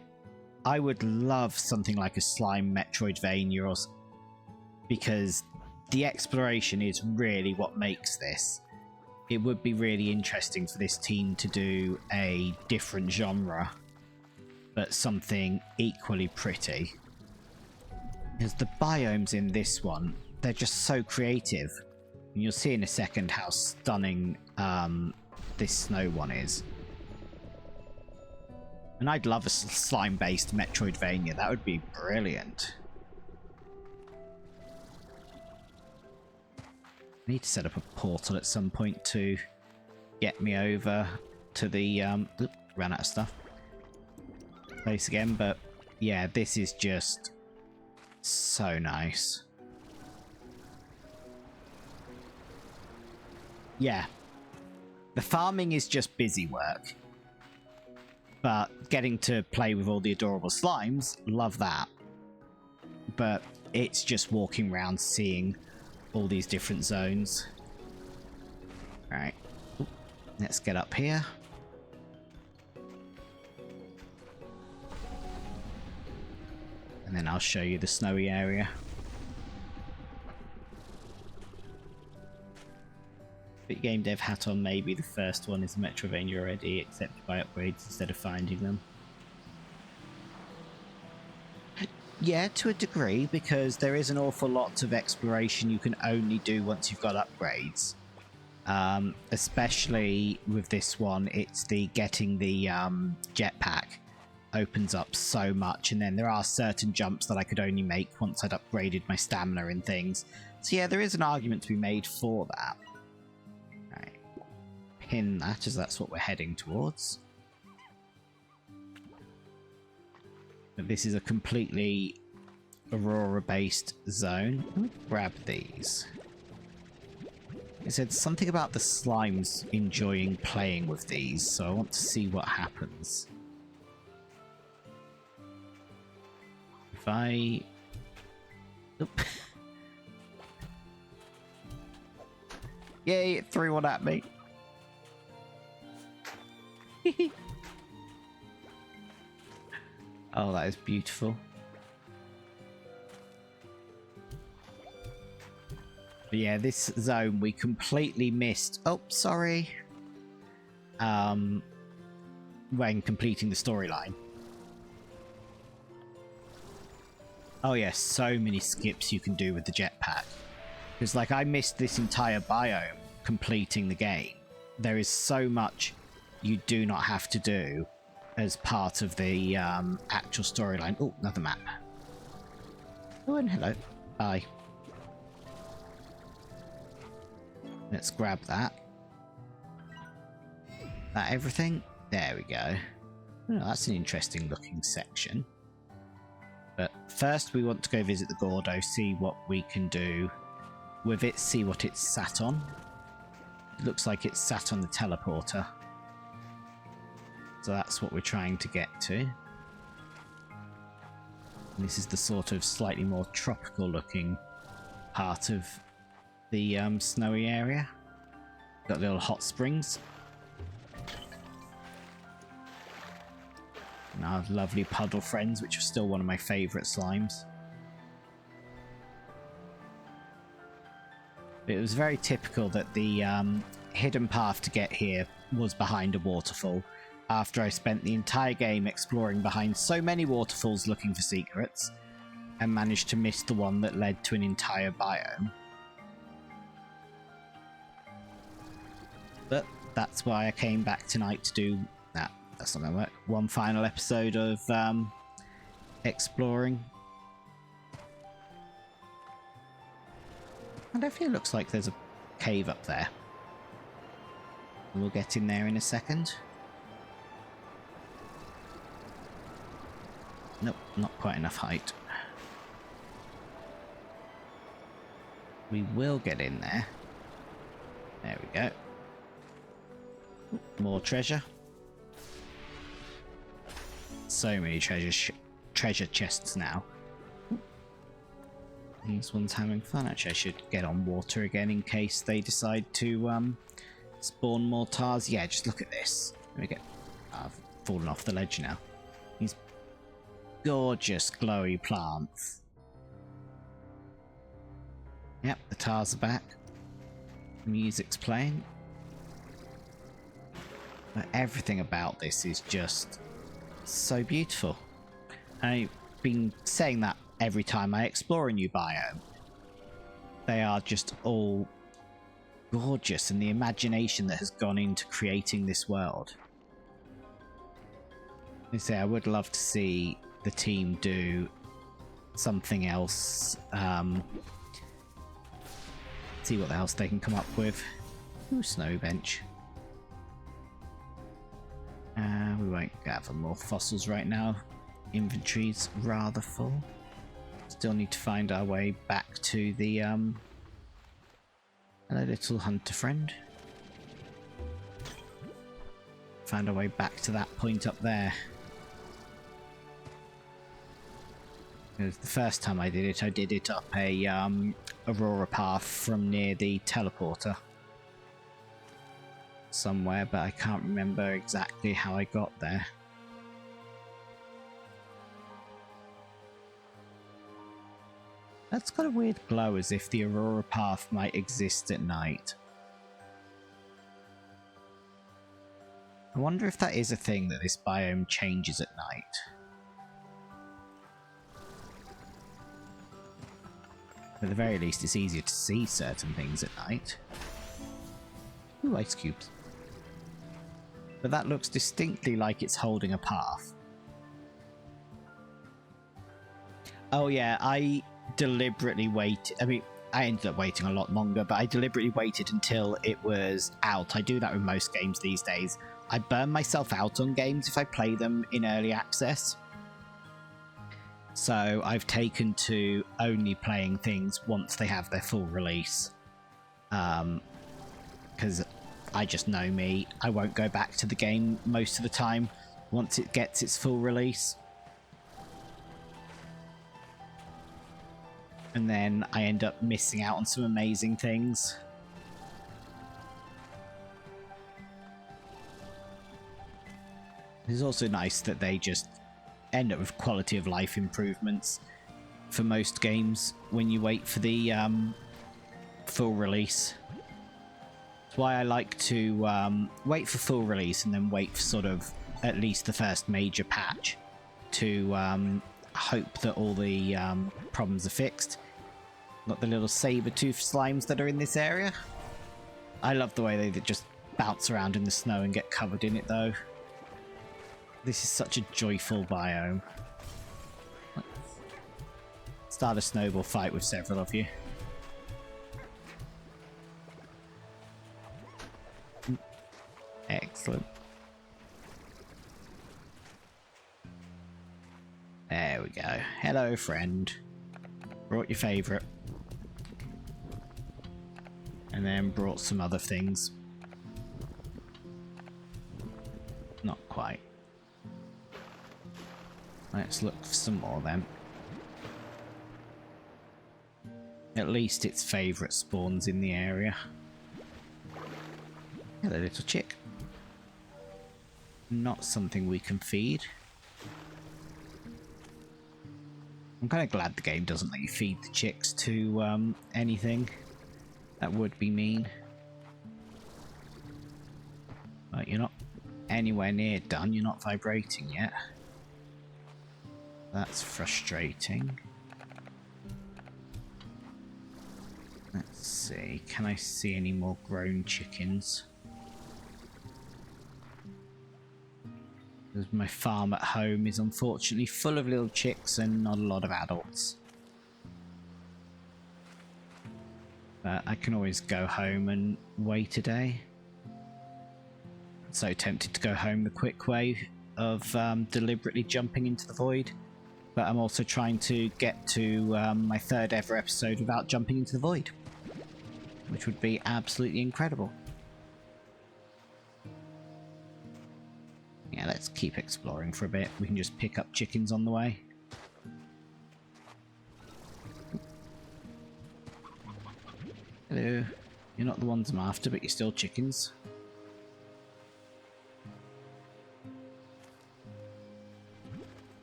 I would love something like a slime Metroidvania, or because the exploration is really what makes this. It would be really interesting for this team to do a different genre, but something equally pretty. Because the biomes in this one, they're just so creative. And you'll see in a second how stunning this snow one is. And I'd love a slime-based Metroidvania. That would be brilliant. I need to set up a portal at some point to get me over to the ran out of stuff place again, but yeah, this is just so nice. Yeah, the farming is just busy work, but getting to play with all the adorable slimes, love that. But it's just walking around seeing all these different zones. All right, let's get up here. And then I'll show you the snowy area. Put your game dev hat on, maybe the first one is a Metroidvania already, except by upgrades instead of finding them. Yeah, to a degree, because there is an awful lot of exploration you can only do once you've got upgrades. Especially with this one, it's the getting the jetpack opens up so much, and then there are certain jumps that I could only make once I'd upgraded my stamina and things. So yeah, there is an argument to be made for that. Right, pin that, as that's what we're heading towards. But this is a completely Aurora-based zone. Let me grab these. It said something about the slimes enjoying playing with these, so I want to see what happens. If I... Oop. Yay, it threw one at me. Oh, that is beautiful. But yeah, this zone we completely missed. Oh, sorry. When completing the storyline. Oh yes, so many skips you can do with the jetpack. Because like I missed this entire biome completing the game. There is so much you do not have to do as part of the actual storyline. Oh, another map. Oh, and hello. Bye. Let's grab that. That everything? There we go. Oh, that's an interesting looking section. But first we want to go visit the Gordo, see what we can do with it, see what it's sat on. It looks like it's sat on the teleporter. So that's what we're trying to get to. And this is the sort of slightly more tropical looking part of the snowy area. Got little hot springs. And our lovely puddle friends, which are still one of my favourite slimes. It was very typical that the hidden path to get here was behind a waterfall, after I spent the entire game exploring behind so many waterfalls looking for secrets, and managed to miss the one that led to an entire biome. But that's why I came back tonight to do that. That's not gonna work. One final episode of exploring. I don't feel it looks like there's a cave up there. We'll get in there in a second. Nope, not quite enough height. We will get in there. There we go. More treasure. So many treasure chests now. This one's having fun. Actually, I should get on water again in case they decide to spawn more tars. Yeah, just look at this. There we go. I've fallen off the ledge now. These gorgeous glowy plants. Yep, the tars are back. Music's playing. But everything about this is just so beautiful. I've been saying that every time I explore a new biome. They are just all gorgeous, and the imagination that has gone into creating this world. I say I would love to see the team do something else. See what else they can come up with. Ooh, snow bench. We won't gather more fossils right now. Inventory's rather full. Still need to find our way back to the hello, little hunter friend. Found our way back to that point up there. Because the first time I did it up a Aurora path from near the teleporter somewhere, but I can't remember exactly how I got there. That's got a weird glow, as if the Aurora path might exist at night. I wonder if that is a thing, that this biome changes at night. At the very least, it's easier to see certain things at night. Ooh, ice cubes. But that looks distinctly like it's holding a path. Oh yeah, I deliberately waited. I mean, I ended up waiting a lot longer, but I deliberately waited until it was out. I do that with most games these days. I burn myself out on games if I play them in early access. So I've taken to only playing things once they have their full release. Because I just know me. I won't go back to the game most of the time once it gets its full release. And then I end up missing out on some amazing things. It's also nice that they just end up with quality of life improvements for most games when you wait for the full release. That's why I like to wait for full release and then wait for sort of at least the first major patch to hope that all the problems are fixed. Not the little saber-tooth slimes that are in this area. I love the way they just bounce around in the snow and get covered in it though. This is such a joyful biome. Let's start a snowball fight with several of you. Excellent. There we go. Hello, friend. Brought your favourite. And then brought some other things. Not quite. Let's look for some more then. At least its favourite spawns in the area. Hello, little chick. Not something we can feed. I'm kind of glad the game doesn't let you feed the chicks to anything. That would be mean. But you're not anywhere near done. You're not vibrating yet. That's frustrating. Let's see. Can I see any more grown chickens? Because my farm at home is unfortunately full of little chicks and not a lot of adults. But I can always go home and wait a day. I'm so tempted to go home the quick way of deliberately jumping into the void. But I'm also trying to get to my third ever episode without jumping into the void. Which would be absolutely incredible. Yeah, let's keep exploring for a bit. We can just pick up chickens on the way. Hello. You're not the ones I'm after, but you're still chickens.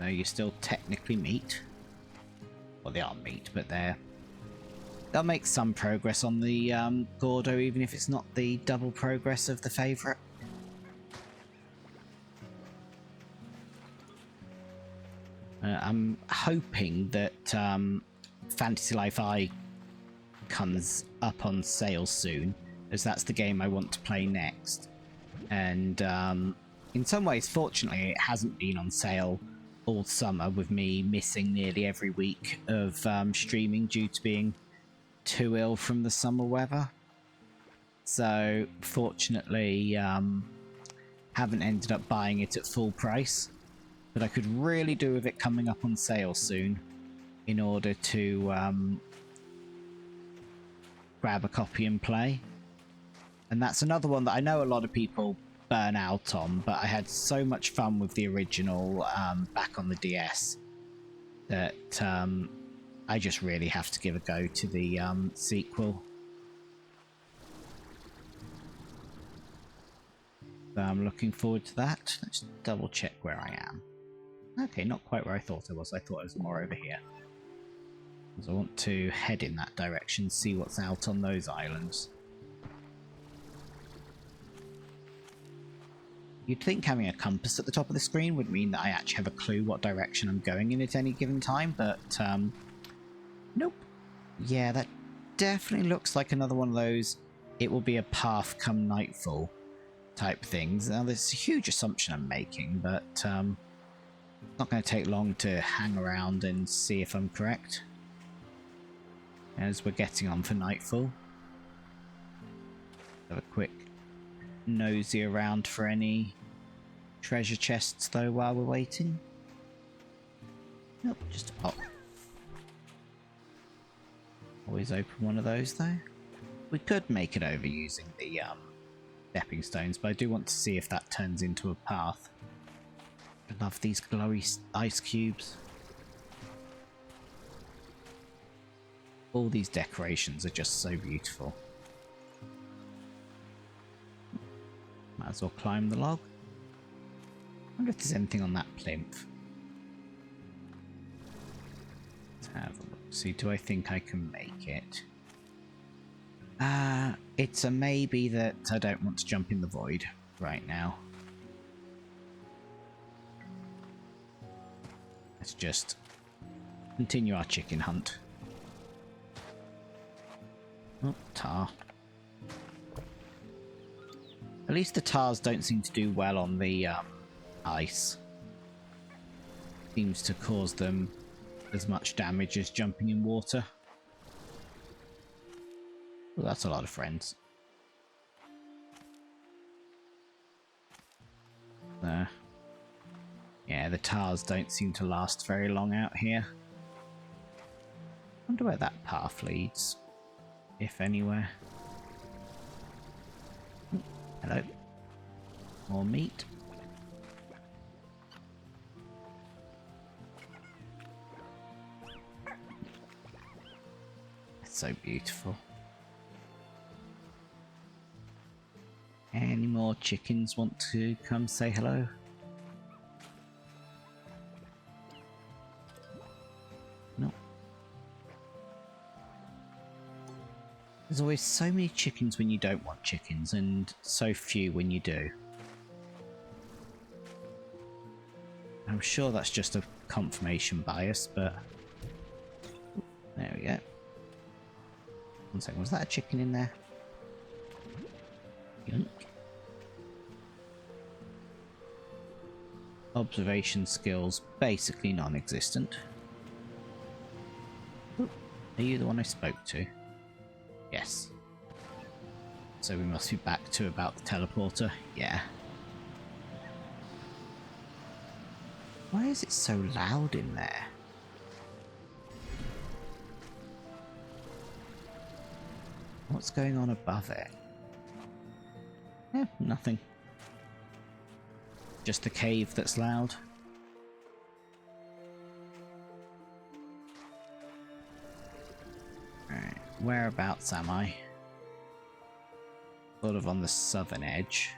No, you're still technically meat. Well, they are meat, but they'll make some progress on the Gordo, even if it's not the double progress of the favourite. I'm hoping that Fantasy Life I comes up on sale soon, as that's the game I want to play next. And in some ways, fortunately, it hasn't been on sale all summer, with me missing nearly every week of streaming due to being too ill from the summer weather. So, fortunately, haven't ended up buying it at full price. But I could really do with it coming up on sale soon in order to grab a copy and play. And that's another one that I know a lot of people burn out on, but I had so much fun with the original back on the DS that I just really have to give a go to the sequel. So I'm looking forward to that. Let's double check where I am. Okay, not quite where I thought I was. I thought I was more over here. Because I want to head in that direction, see what's out on those islands. You'd think having a compass at the top of the screen would mean that I actually have a clue what direction I'm going in at any given time, but nope. Yeah, that definitely looks like another one of those it will be a path come nightfall type things. Now, there's a huge assumption I'm making, but it's not going to take long to hang around and see if I'm correct as we're getting on for nightfall. Have a quick nosy around for any treasure chests though while we're waiting. Nope, just a pop. Always open one of those though. We could make it over using the stepping stones, but I do want to see if that turns into a path. I love these glowy ice cubes. All these decorations are just so beautiful. Might as well climb the log. I wonder if there's anything on that plinth. Let's have a look. See, do I think I can make it? It's a maybe that I don't want to jump in the void right now. Let's just continue our chicken hunt. Oh, tar. At least the tars don't seem to do well on the ice. Seems to cause them as much damage as jumping in water. Well, that's a lot of friends. There. Yeah, the tars don't seem to last very long out here. Wonder where that path leads, if anywhere. Hello. More meat. It's so beautiful. Any more chickens want to come say hello? No. There's always so many chickens when you don't want chickens, and so few when you do. I'm sure that's just a confirmation bias, but... There we go. 1 second, was that a chicken in there? Yoink. Observation skills basically non-existent. Are you the one I spoke to? Yes. So we must be back to about the teleporter. Yeah. Why is it so loud in there? What's going on above it? Nothing. Just the cave that's loud. Right, whereabouts am I? Sort of on the southern edge.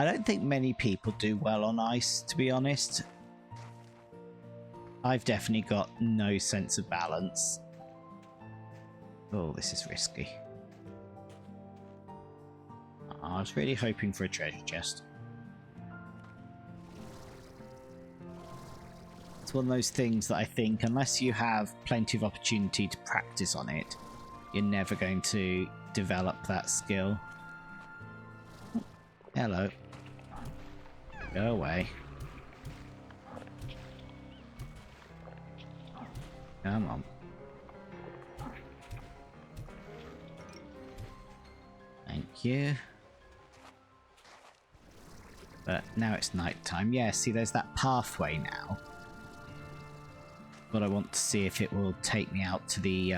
I don't think many people do well on ice, to be honest. I've definitely got no sense of balance. Oh, this is risky. I was really hoping for a treasure chest. It's one of those things that I think, unless you have plenty of opportunity to practice on it, you're never going to develop that skill. Hello. Go away. Come on. Thank you. But now it's night time. Yeah, see, there's that pathway now. But I want to see if it will take me out to the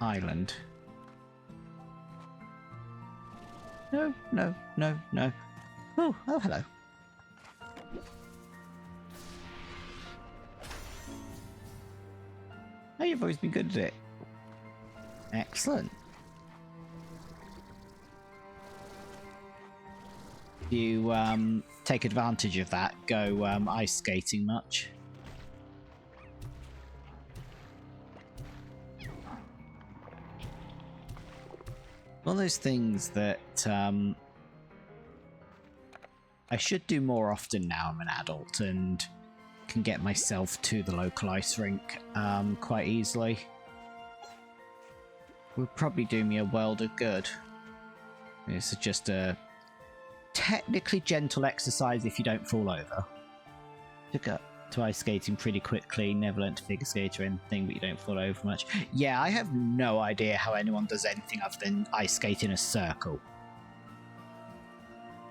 island. No, no, no, no. Oh, oh, hello. Oh, you've always been good at it. Excellent. Do you take advantage of that? Go ice skating much? One of those things that I should do more often now I'm an adult and can get myself to the local ice rink quite easily. Would probably do me a world of good. This is just a technically gentle exercise if you don't fall over. Took up to ice skating pretty quickly, never learnt to figure skate or anything, but you don't fall over much. Yeah, I have no idea how anyone does anything other than ice skate in a circle.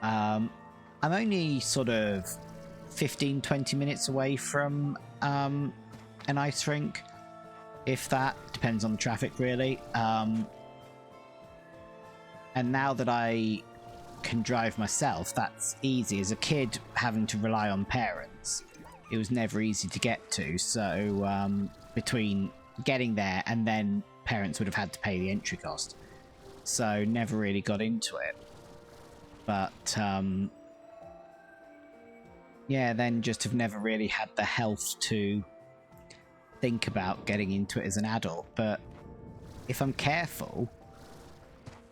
I'm only sort of 15-20 minutes away from an ice rink, if that. Depends on the traffic, really. And now that I can drive myself, that's easy. As a kid, having to rely on parents, it was never easy to get to, so between getting there and then parents would have had to pay the entry cost, so never really got into it. But yeah, then just have never really had the health to think about getting into it as an adult. But if I'm careful,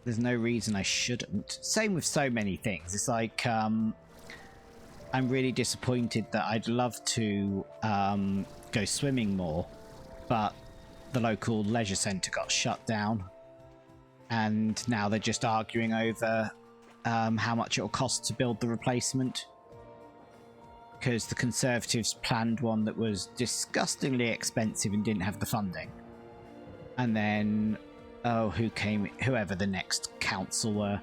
there's no reason I shouldn't. Same with so many things. It's like I'm really disappointed that I'd love to go swimming more, but the local leisure centre got shut down, and now they're just arguing over how much it'll cost to build the replacement, because the Conservatives planned one that was disgustingly expensive and didn't have the funding. And then, whoever the next council were,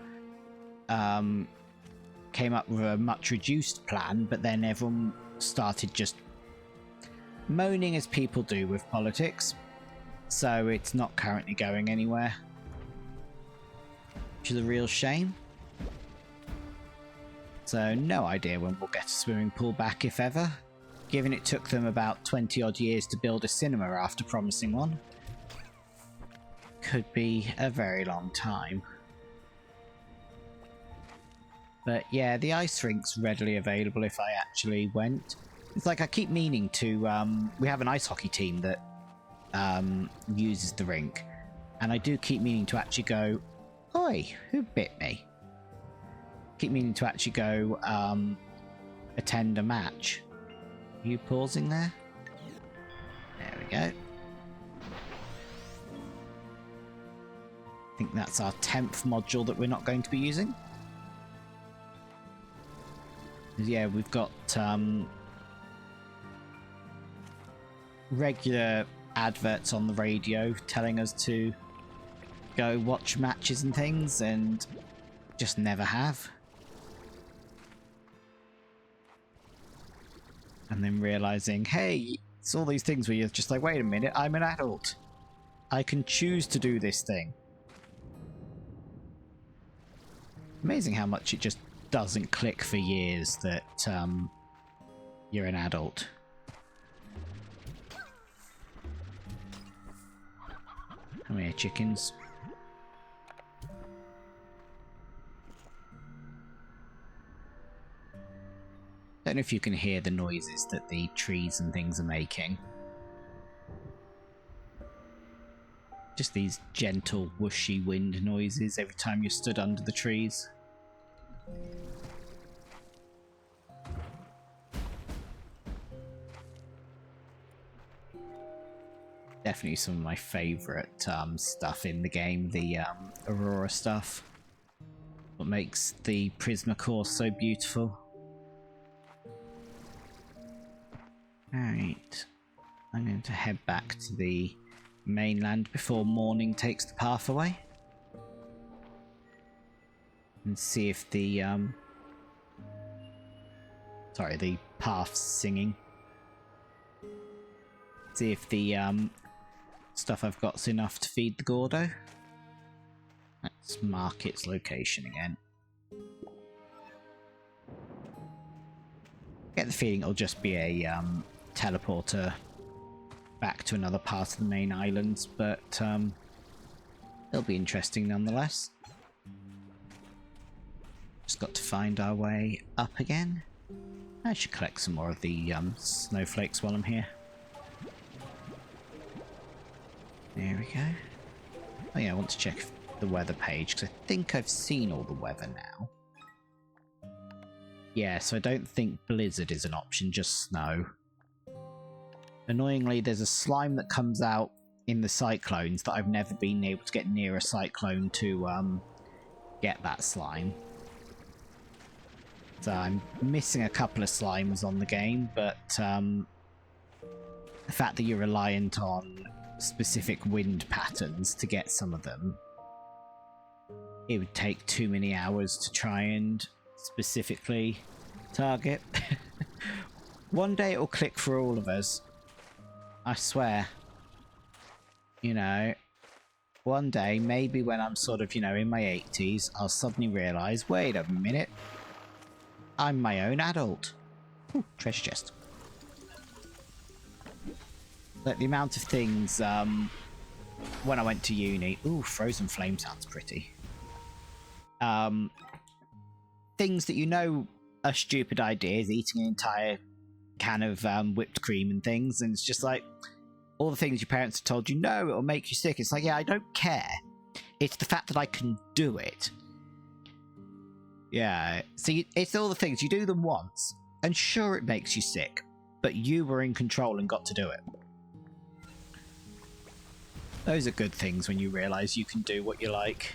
came up with a much reduced plan, but then everyone started just moaning, as people do with politics, so it's not currently going anywhere, which is a real shame. So no idea when we'll get a swimming pool back, if ever, given it took them about 20 odd years to build a cinema after promising one. Could be a very long time. But yeah, the ice rink's readily available if I actually went. It's like I keep meaning to... we have an ice hockey team that uses the rink, and I do keep meaning to actually go, "Oi, who bit me?" Keep meaning to actually go attend a match. Are you pausing there? There we go. I think that's our 10th module that we're not going to be using. Yeah, we've got regular adverts on the radio telling us to go watch matches and things, and just never have. And then realizing, hey, it's all these things where you're just like, wait a minute, I'm an adult. I can choose to do this thing. Amazing how much it just doesn't click for years that you're an adult. Come here, chickens. Don't know if you can hear the noises that the trees and things are making. Just these gentle, whooshy wind noises every time you're stood under the trees. Definitely some of my favourite stuff in the game, the Aurora stuff. What makes the Prisma core so beautiful. Alright, I'm going to head back to the mainland before morning takes the path away. And see if the, sorry, the path's singing. See if the, stuff I've got's enough to feed the Gordo. Let's mark its location again. Get the feeling it'll just be a, teleporter back to another part of the main islands, but, it'll be interesting nonetheless. Just got to find our way up again. I should collect some more of the snowflakes while I'm here. There we go. Oh yeah, I want to check the weather page, because I think I've seen all the weather now. Yeah, so I don't think blizzard is an option, just snow. Annoyingly, there's a slime that comes out in the cyclones that I've never been able to get near a cyclone to get that slime. So I'm missing a couple of slimes on the game, but the fact that you're reliant on specific wind patterns to get some of them, it would take too many hours to try and specifically target. One day it'll click for all of us. I swear. You know, one day, maybe when I'm sort of, you know, in my 80s, I'll suddenly realise, wait a minute, I'm my own adult. Ooh, treasure chest. Like the amount of things, when I went to uni... Ooh, Frozen Flame sounds pretty. Things that you know are stupid ideas, eating an entire can of whipped cream and things, and it's just like, all the things your parents have told you, no, it'll make you sick. It's like, yeah, I don't care. It's the fact that I can do it. Yeah, see, it's all the things. You do them once, and sure, it makes you sick, but you were in control and got to do it. Those are good things when you realise you can do what you like.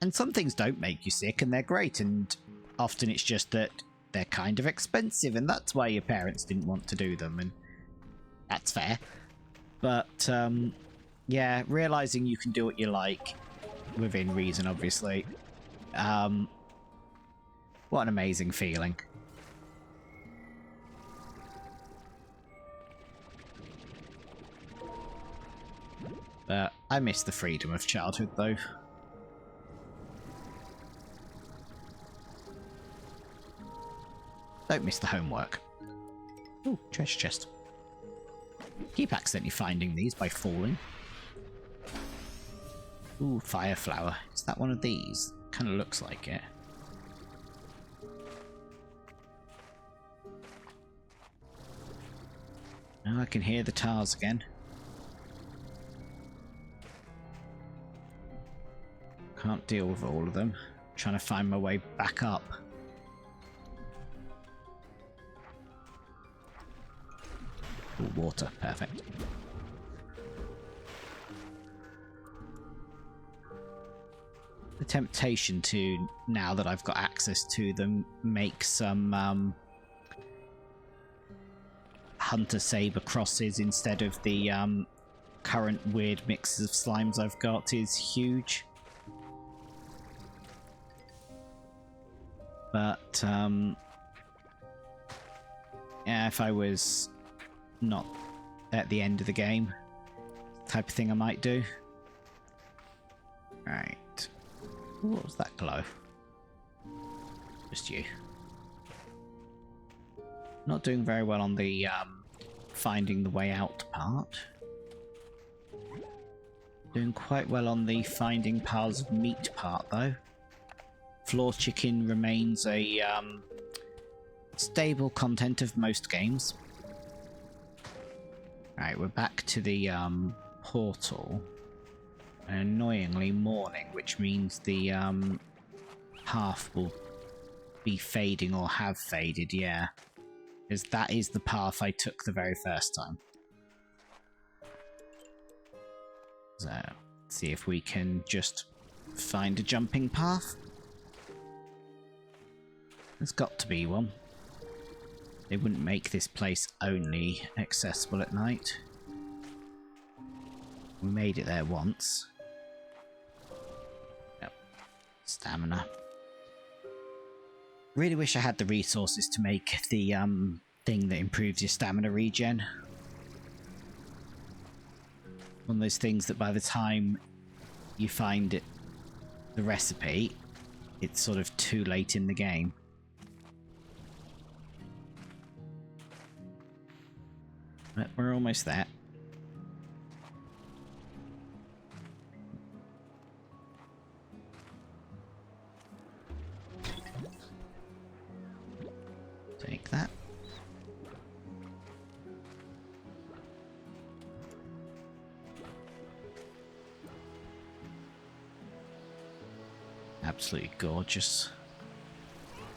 And some things don't make you sick, and they're great, and often it's just that they're kind of expensive, and that's why your parents didn't want to do them, and that's fair. But, yeah, realising you can do what you like, within reason, obviously. What an amazing feeling. I miss the freedom of childhood, though. Don't miss the homework. Ooh, treasure chest. Keep accidentally finding these by falling. Ooh, fire flower. Is that one of these? Kind of looks like it. Oh, I can hear the tars again. Can't deal with all of them. Trying to find my way back up. Ooh, water. Perfect. The temptation to, now that I've got access to them, make some hunter saber crosses instead of the current weird mixes of slimes I've got is huge. But yeah, if I was not at the end of the game, type of thing I might do. Right. What was that glow? Just you. Not doing very well on the finding the way out part. Doing quite well on the finding piles of meat part, though. Floor chicken remains a stable content of most games. Right, we're back to the portal. And annoyingly morning, which means the path will be fading or have faded, yeah. Because that is the path I took the very first time. So, see if we can just find a jumping path. There's got to be one. They wouldn't make this place only accessible at night. We made it there once. Yep. Stamina. Really wish I had the resources to make the thing that improves your stamina regen. One of those things that by the time you find it, the recipe, it's sort of too late in the game. But we're almost there. Take that. Absolutely gorgeous.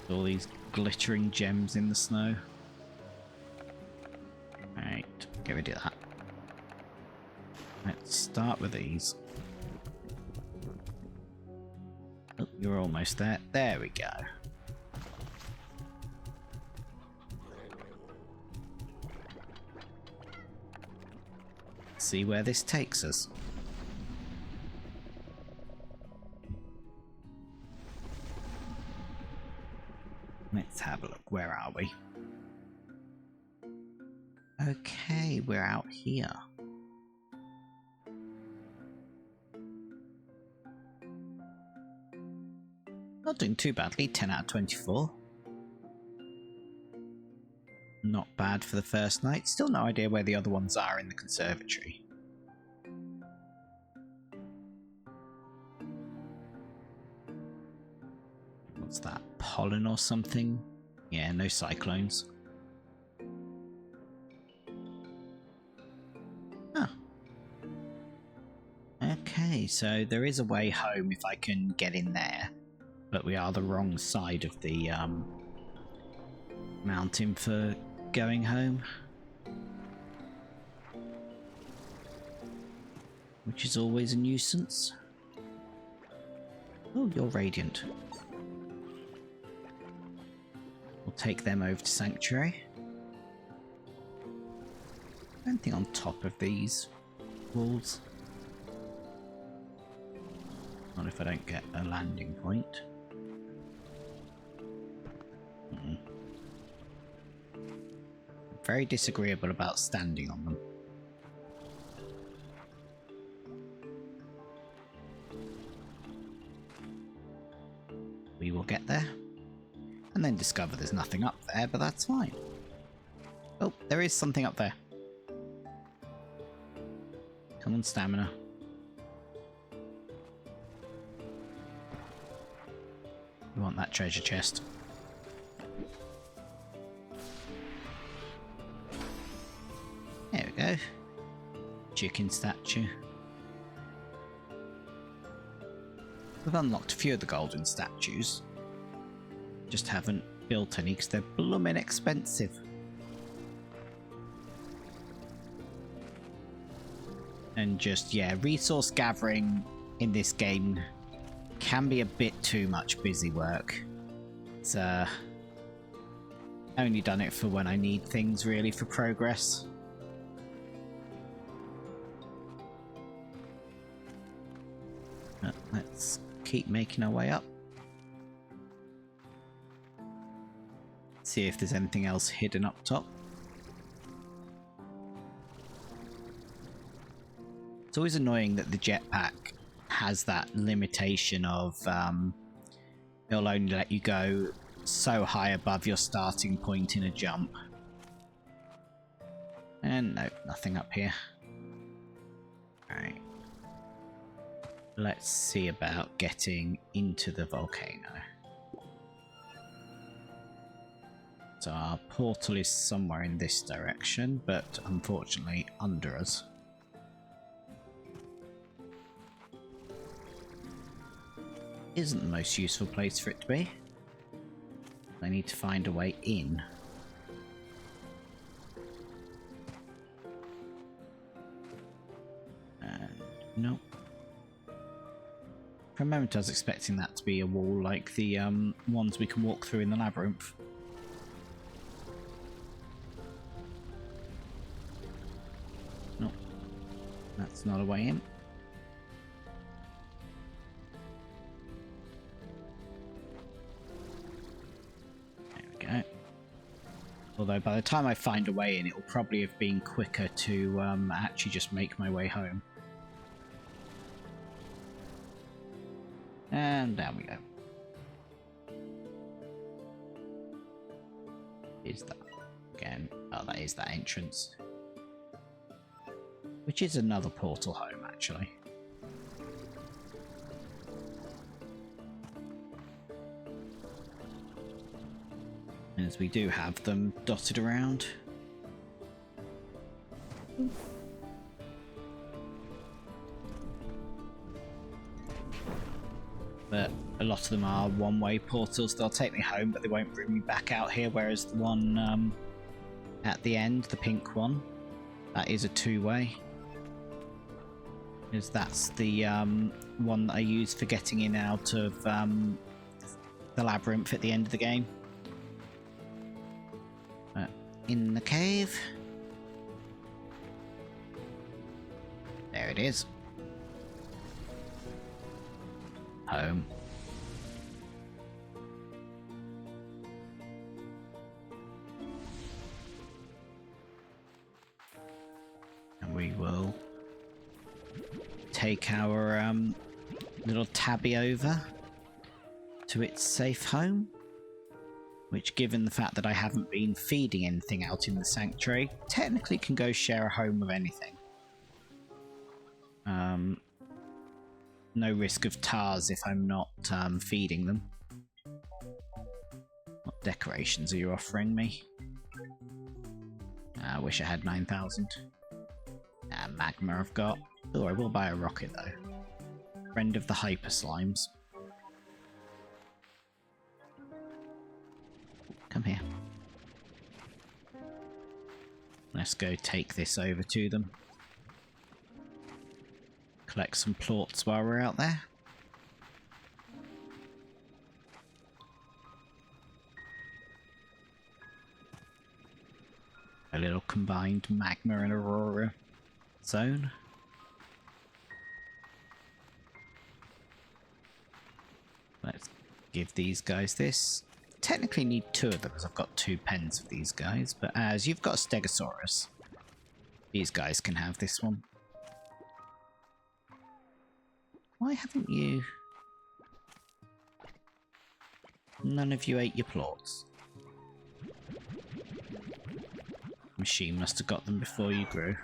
All these glittering gems in the snow. Right, get rid of that. Let's start with these. Oh, you're almost there. There we go. See where this takes us. Let's have a look. Where are we? Okay, we're out here. Not doing too badly, 10 out of 24. Not bad for the first night. Still no idea where the other ones are in the conservatory. What's that? Pollen or something? Yeah, no cyclones. Huh. Okay, so there is a way home if I can get in there. But we are the wrong side of the mountain for going home. Which is always a nuisance. Oh, you're radiant. We'll take them over to Sanctuary. Anything on top of these walls? Not if I don't get a landing point. Very disagreeable about standing on them. We will get there. And then discover there's nothing up there, but that's fine. Oh, there is something up there. Come on, stamina. We want that treasure chest. There we go. Chicken statue. We've unlocked a few of the golden statues. Just haven't built any because they're blooming expensive. And just, yeah, resource gathering in this game can be a bit too much busy work. It's only done it for when I need things really for progress. Let's keep making our way up. See if there's anything else hidden up top. It's always annoying that the jetpack has that limitation of it'll only let you go so high above your starting point in a jump. And no, nothing up here. Alright. Let's see about getting into the volcano. So our portal is somewhere in this direction, but unfortunately under us. Isn't the most useful place for it to be. I need to find a way in. And nope. moment I was expecting that to be a wall like the ones we can walk through in the labyrinth. Nope. That's not a way in. There we go. Although by the time I find a way in, it will probably have been quicker to actually just make my way home. And down we go. Is that again? Oh, that is that entrance. Which is another portal home, actually. As we do have them dotted around. But a lot of them are one-way portals. They'll take me home, but they won't bring me back out here, whereas the one at the end, the pink one, that is a two-way. Because that's the one that I use for getting in and out of the labyrinth at the end of the game. In the cave. There it is. Home. And we will take our little tabby over to its safe home, which, given the fact that I haven't been feeding anything out in the sanctuary, technically can go share a home with anything. No risk of tars if I'm not feeding them. What decorations are you offering me? I wish I had 9,000. Magma I've got. Oh, I will buy a rocket though. Friend of the hyper slimes. Come here. Let's go take this over to them. Collect some plorts while we're out there. A little combined magma and aurora zone. Let's give these guys this. Technically need two of them because I've got 2 pens of these guys, but as you've got a Stegosaurus, these guys can have this one. Why haven't you... None of you ate your plorts. Machine must have got them before you grew.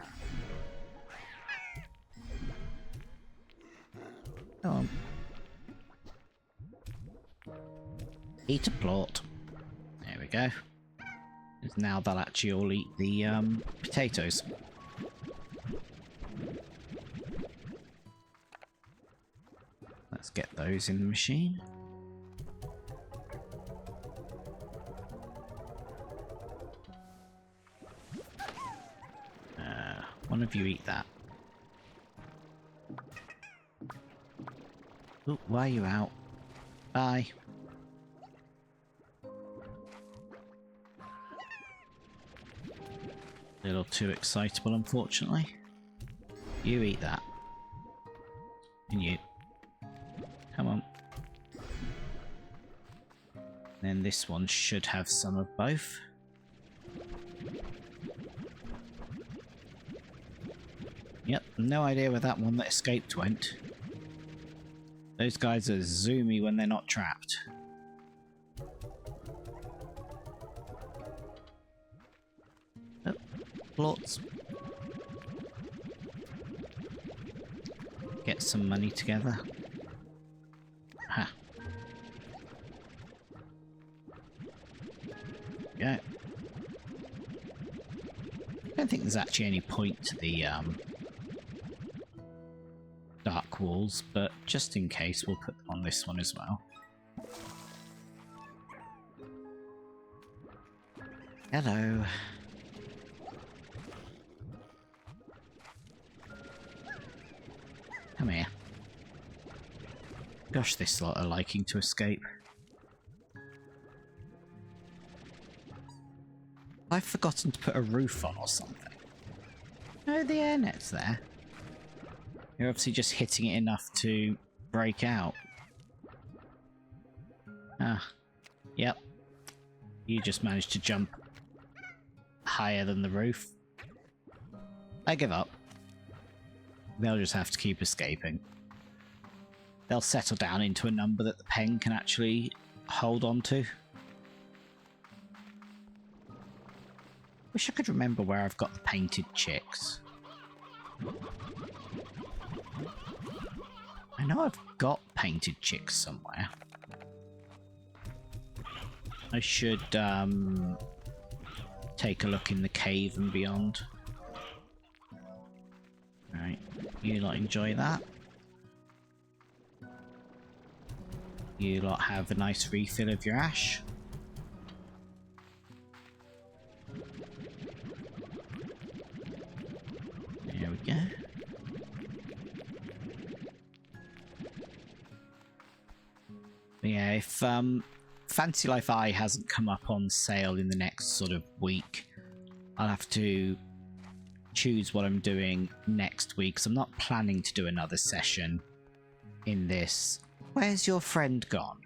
Go on. Eat a plort. There we go. Now they'll actually all eat the potatoes. Let's get those in the machine. One of you eat that. Oh, why are you out? Bye. A little too excitable, unfortunately. You eat that. And you. Come on. Then this one should have some of both. Yep, no idea where that one that escaped went. Those guys are zoomy when they're not trapped. Oh, plorts. Get some money together. Ha. Yeah. I don't think there's actually any point to the dark walls, but just in case, we'll put them on this one as well. Hello. Come here. Gosh, this lot are liking to escape. I've forgotten to put a roof on or something. No, the air net's there. You're obviously just hitting it enough to break out. Ah, yep. You just managed to jump higher than the roof. I give up. They'll just have to keep escaping. They'll settle down into a number that the pen can actually hold on to. Wish I could remember where I've got the painted chicks. I know I've got painted chicks somewhere. I should take a look in the cave and beyond. Alright, you lot enjoy that. You lot have a nice refill of your ash. There we go. But yeah, if Fantasy Life I hasn't come up on sale in the next sort of week, I'll have to choose what I'm doing next week, because I'm not planning to do another session in this. Where's your friend gone?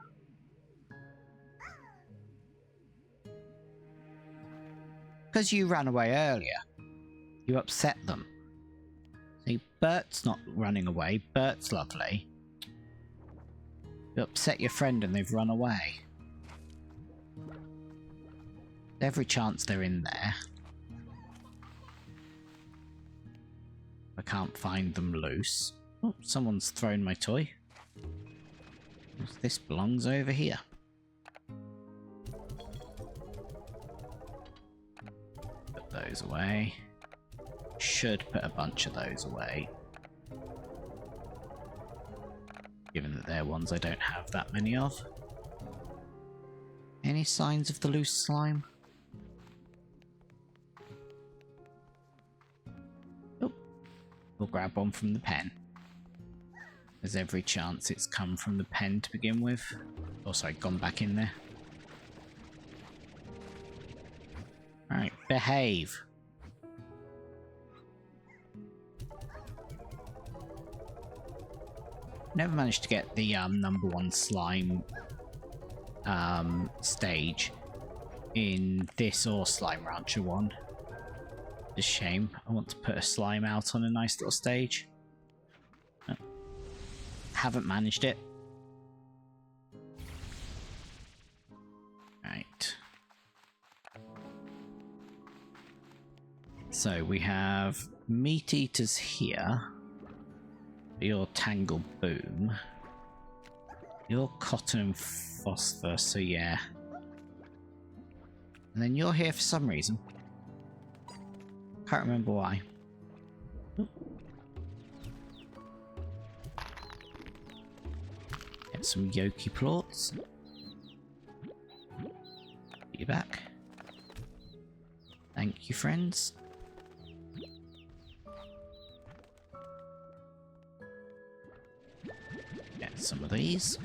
Because you ran away earlier. You upset them. See, Bert's not running away. Bert's lovely. You upset your friend and they've run away. Every chance they're in there. I can't find them loose. Oh, someone's thrown my toy. This belongs over here. Put those away. Should put a bunch of those away. Given that they're ones I don't have that many of. Any signs of the loose slime? Oh, we'll grab one from the pen. There's every chance it's come from the pen to begin with. Oh, sorry, gone back in there. Alright, behave. Never managed to get the number 1 slime stage in this or Slime Rancher 1. It's a shame. I want to put a slime out on a nice little stage. Oh. Haven't managed it. Right. So we have meat eaters here. Your Tangle Boom. You're Cotton and Phosphor, so yeah. And then you're here for some reason. Can't remember why. Ooh. Get some Yoki plorts. Put you back. Thank you, friends. Get some of these.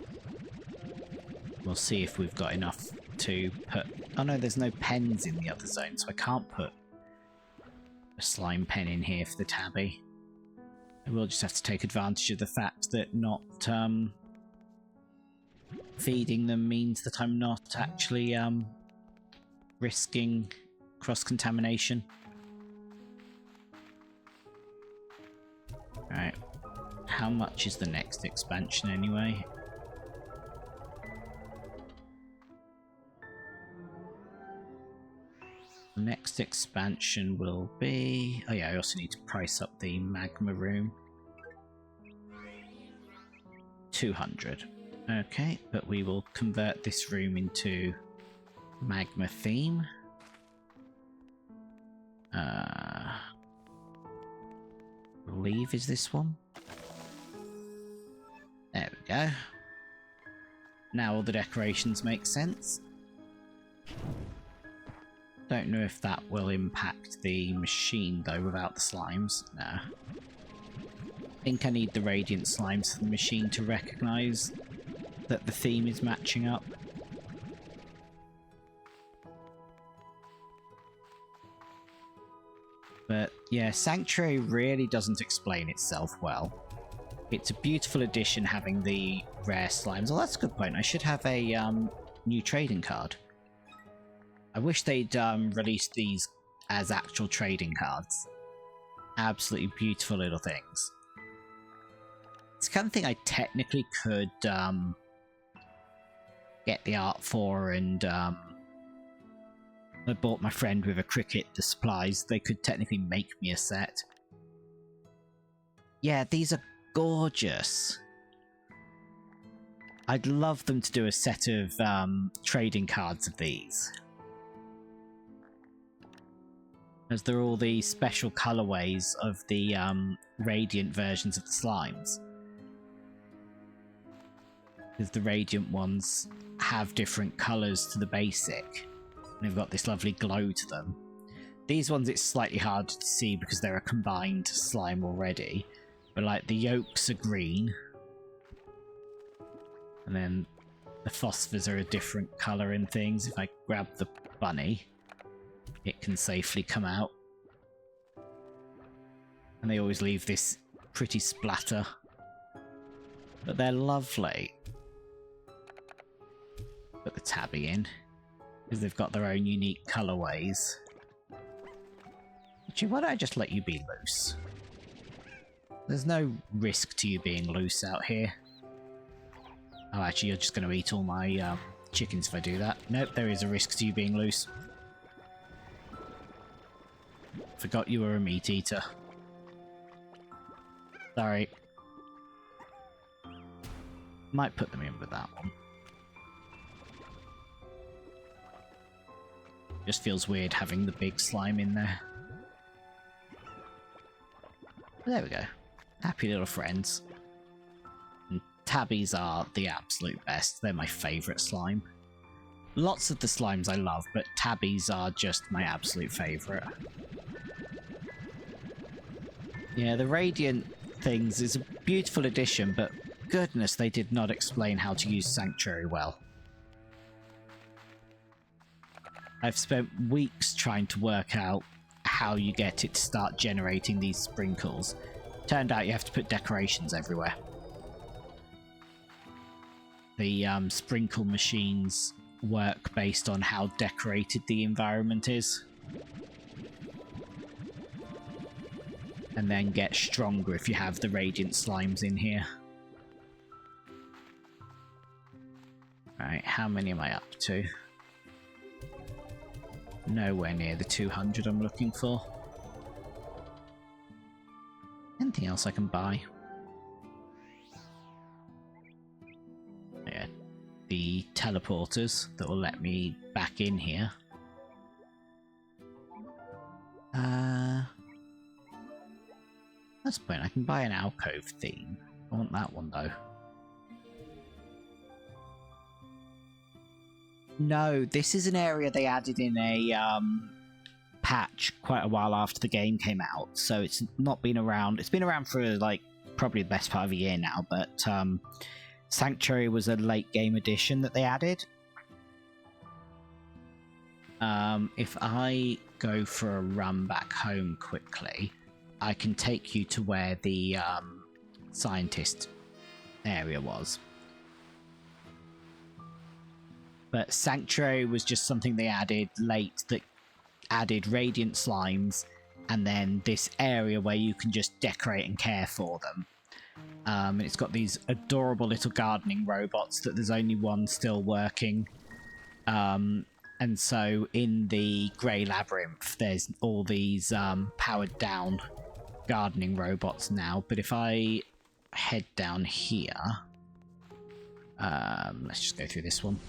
We'll see if we've got enough to put... Oh no, there's no pens in the other zone, so I can't put a slime pen in here for the tabby. I will just have to take advantage of the fact that not feeding them means that I'm not actually risking cross-contamination. Alright. How much is the next expansion anyway? The next expansion will be... Oh yeah, I also need to price up the magma room. 200. Okay, but we will convert this room into magma theme. I believe is this one. There we go. Now all the decorations make sense. Don't know if that will impact the machine though without the slimes. Nah. I think I need the radiant slimes for the machine to recognise that the theme is matching up. But yeah, Sanctuary really doesn't explain itself well. It's a beautiful addition having the rare slimes. Oh, that's a good point. I should have a new trading card. I wish they'd released these as actual trading cards. Absolutely beautiful little things. It's the kind of thing I technically could get the art for, and I bought my friend with a cricket the supplies. They could technically make me a set. Yeah, these are gorgeous. I'd love them to do a set of trading cards of these. As they're all the special colorways of the Radiant versions of the slimes. Because the Radiant ones have different colors to the basic. And they've got this lovely glow to them. These ones it's slightly hard to see because they're a combined slime already. But like the yolks are green. And then the phosphors are a different colour in things. If I grab the bunny, it can safely come out. And they always leave this pretty splatter. But they're lovely. Put the tabby in. Because they've got their own unique colourways. Actually, why don't I just let you be loose? There's no risk to you being loose out here. Oh, actually, you're just going to eat all my chickens if I do that. Nope, there is a risk to you being loose. Forgot you were a meat eater. Sorry. Might put them in with that one. Just feels weird having the big slime in there. There we go. Happy little friends. And tabbies are the absolute best. They're my favourite slime. Lots of the slimes I love, but tabbies are just my absolute favourite. Yeah, the Radiant things is a beautiful addition, but goodness, they did not explain how to use Sanctuary well. I've spent weeks trying to work out how you get it to start generating these sprinkles. Turned out you have to put decorations everywhere. The sprinkle machines work based on how decorated the environment is. And then get stronger if you have the Radiant slimes in here. Right, how many am I up to? Nowhere near the 200 I'm looking for. Anything else I can buy? Yeah, the teleporters that will let me back in here. That's the point. I can buy an alcove theme. I want that one though. No, this is an area they added in a patch quite a while after the game came out, so it's not been around. It's been around for like probably the best part of a year now, but Sanctuary was a late game addition that they added. If I go for a run back home quickly, I can take you to where the scientist area was. But Sanctuary was just something they added late that added Radiant slimes and then this area where you can just decorate and care for them. And it's got these adorable little gardening robots that there's only one still working. And so in the Grey Labyrinth, there's all these powered down gardening robots now. But if I head down here, let's just go through this one.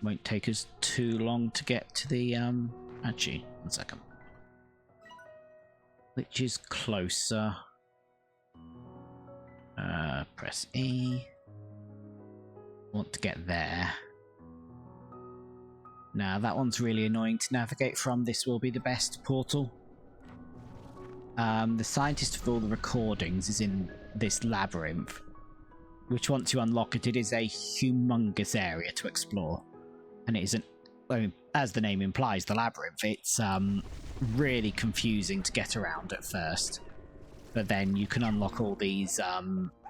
Won't take us too long to get to the, actually, 1 second. Which is closer? Press E. Want to get there. Now, that one's really annoying to navigate from. This will be the best portal. the scientist with all the recordings is in this labyrinth, which once you unlock it, it is a humongous area to explore. And it isn't, I mean, as the name implies, the labyrinth, it's really confusing to get around at first. But then you can unlock all these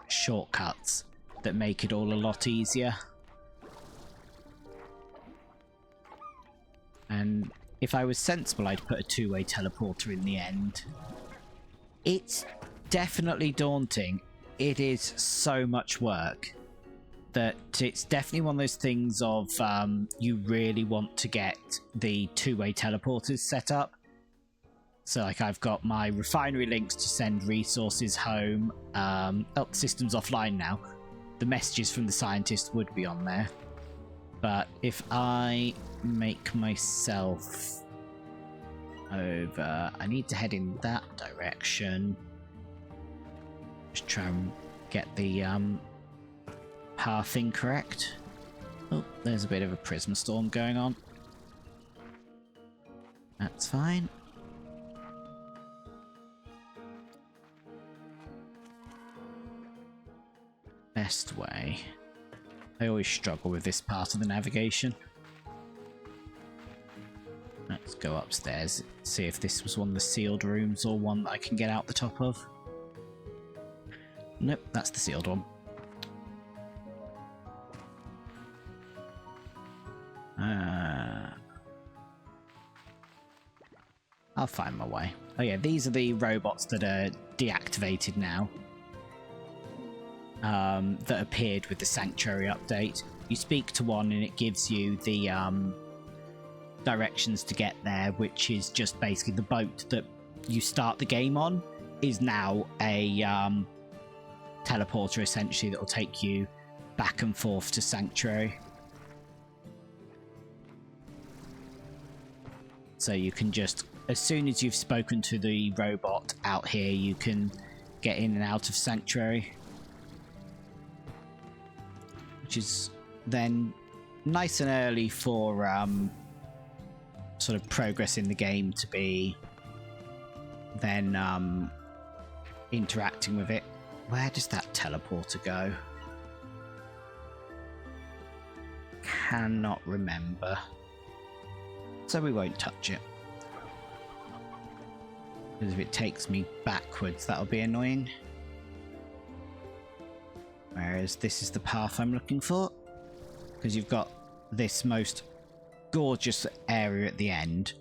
shortcuts that make it all a lot easier. And if I was sensible, I'd put a two-way teleporter in the end. It's definitely daunting. It is so much work that it's definitely one of those things of you really want to get the two-way teleporters set up. So like I've got my refinery links to send resources home. Oh, the system's offline now. The messages from the scientist would be on there. But if I make myself over, I need to head in that direction. Just try and get the pathing correct. Oh, there's a bit of a prism storm going on. That's fine. Best way. I always struggle with this part of the navigation. Let's go upstairs, see if this was one of the sealed rooms or one that I can get out the top of. Nope, that's the sealed one. I'll find my way. Oh yeah, these are the robots that are deactivated now. That appeared with the Sanctuary update. You speak to one and it gives you the directions to get there, which is just basically the boat that you start the game on is now a teleporter essentially that will take you back and forth to Sanctuary. So you can just, as soon as you've spoken to the robot out here, you can get in and out of Sanctuary. Which is then nice and early for sort of progress in the game to be then interacting with it. Where does that teleporter go? Cannot remember. So we won't touch it. Because if it takes me backwards, that'll be annoying. Whereas this is the path I'm looking for. Because you've got this most gorgeous area at the end,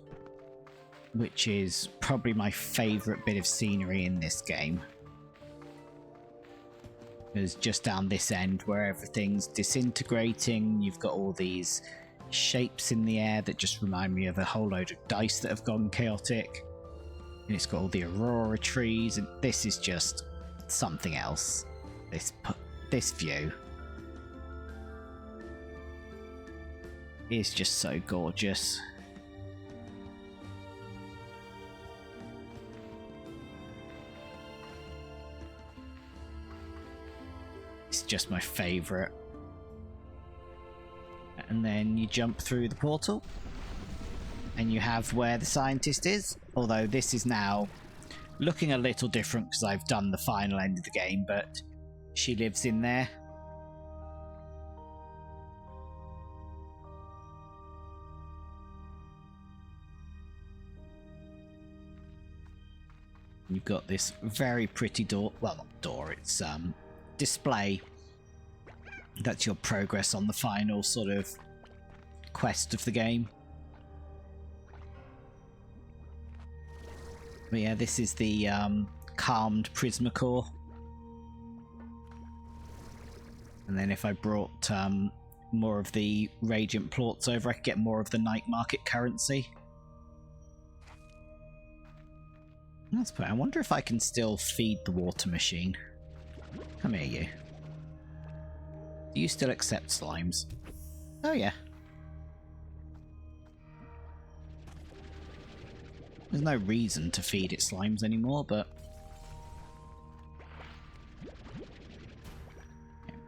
which is probably my favourite bit of scenery in this game. Because just down this end where everything's disintegrating, you've got all these shapes in the air that just remind me of a whole load of dice that have gone chaotic. And it's got all the aurora trees, and this is just something else. This view is just so gorgeous. It's just my favourite. And then you jump through the portal and you have where the scientist is, although this is now looking a little different because I've done the final end of the game, but she lives in there. You've got this very pretty door, well not door, it's display. That's your progress on the final sort of quest of the game. But yeah, this is the calmed Prismacore. And then if I brought more of the Radiant Plorts over, I could get more of the night market currency. That's pretty. I wonder if I can still feed the water machine. Come here, you. Do you still accept slimes? Oh yeah. There's no reason to feed it slimes anymore, but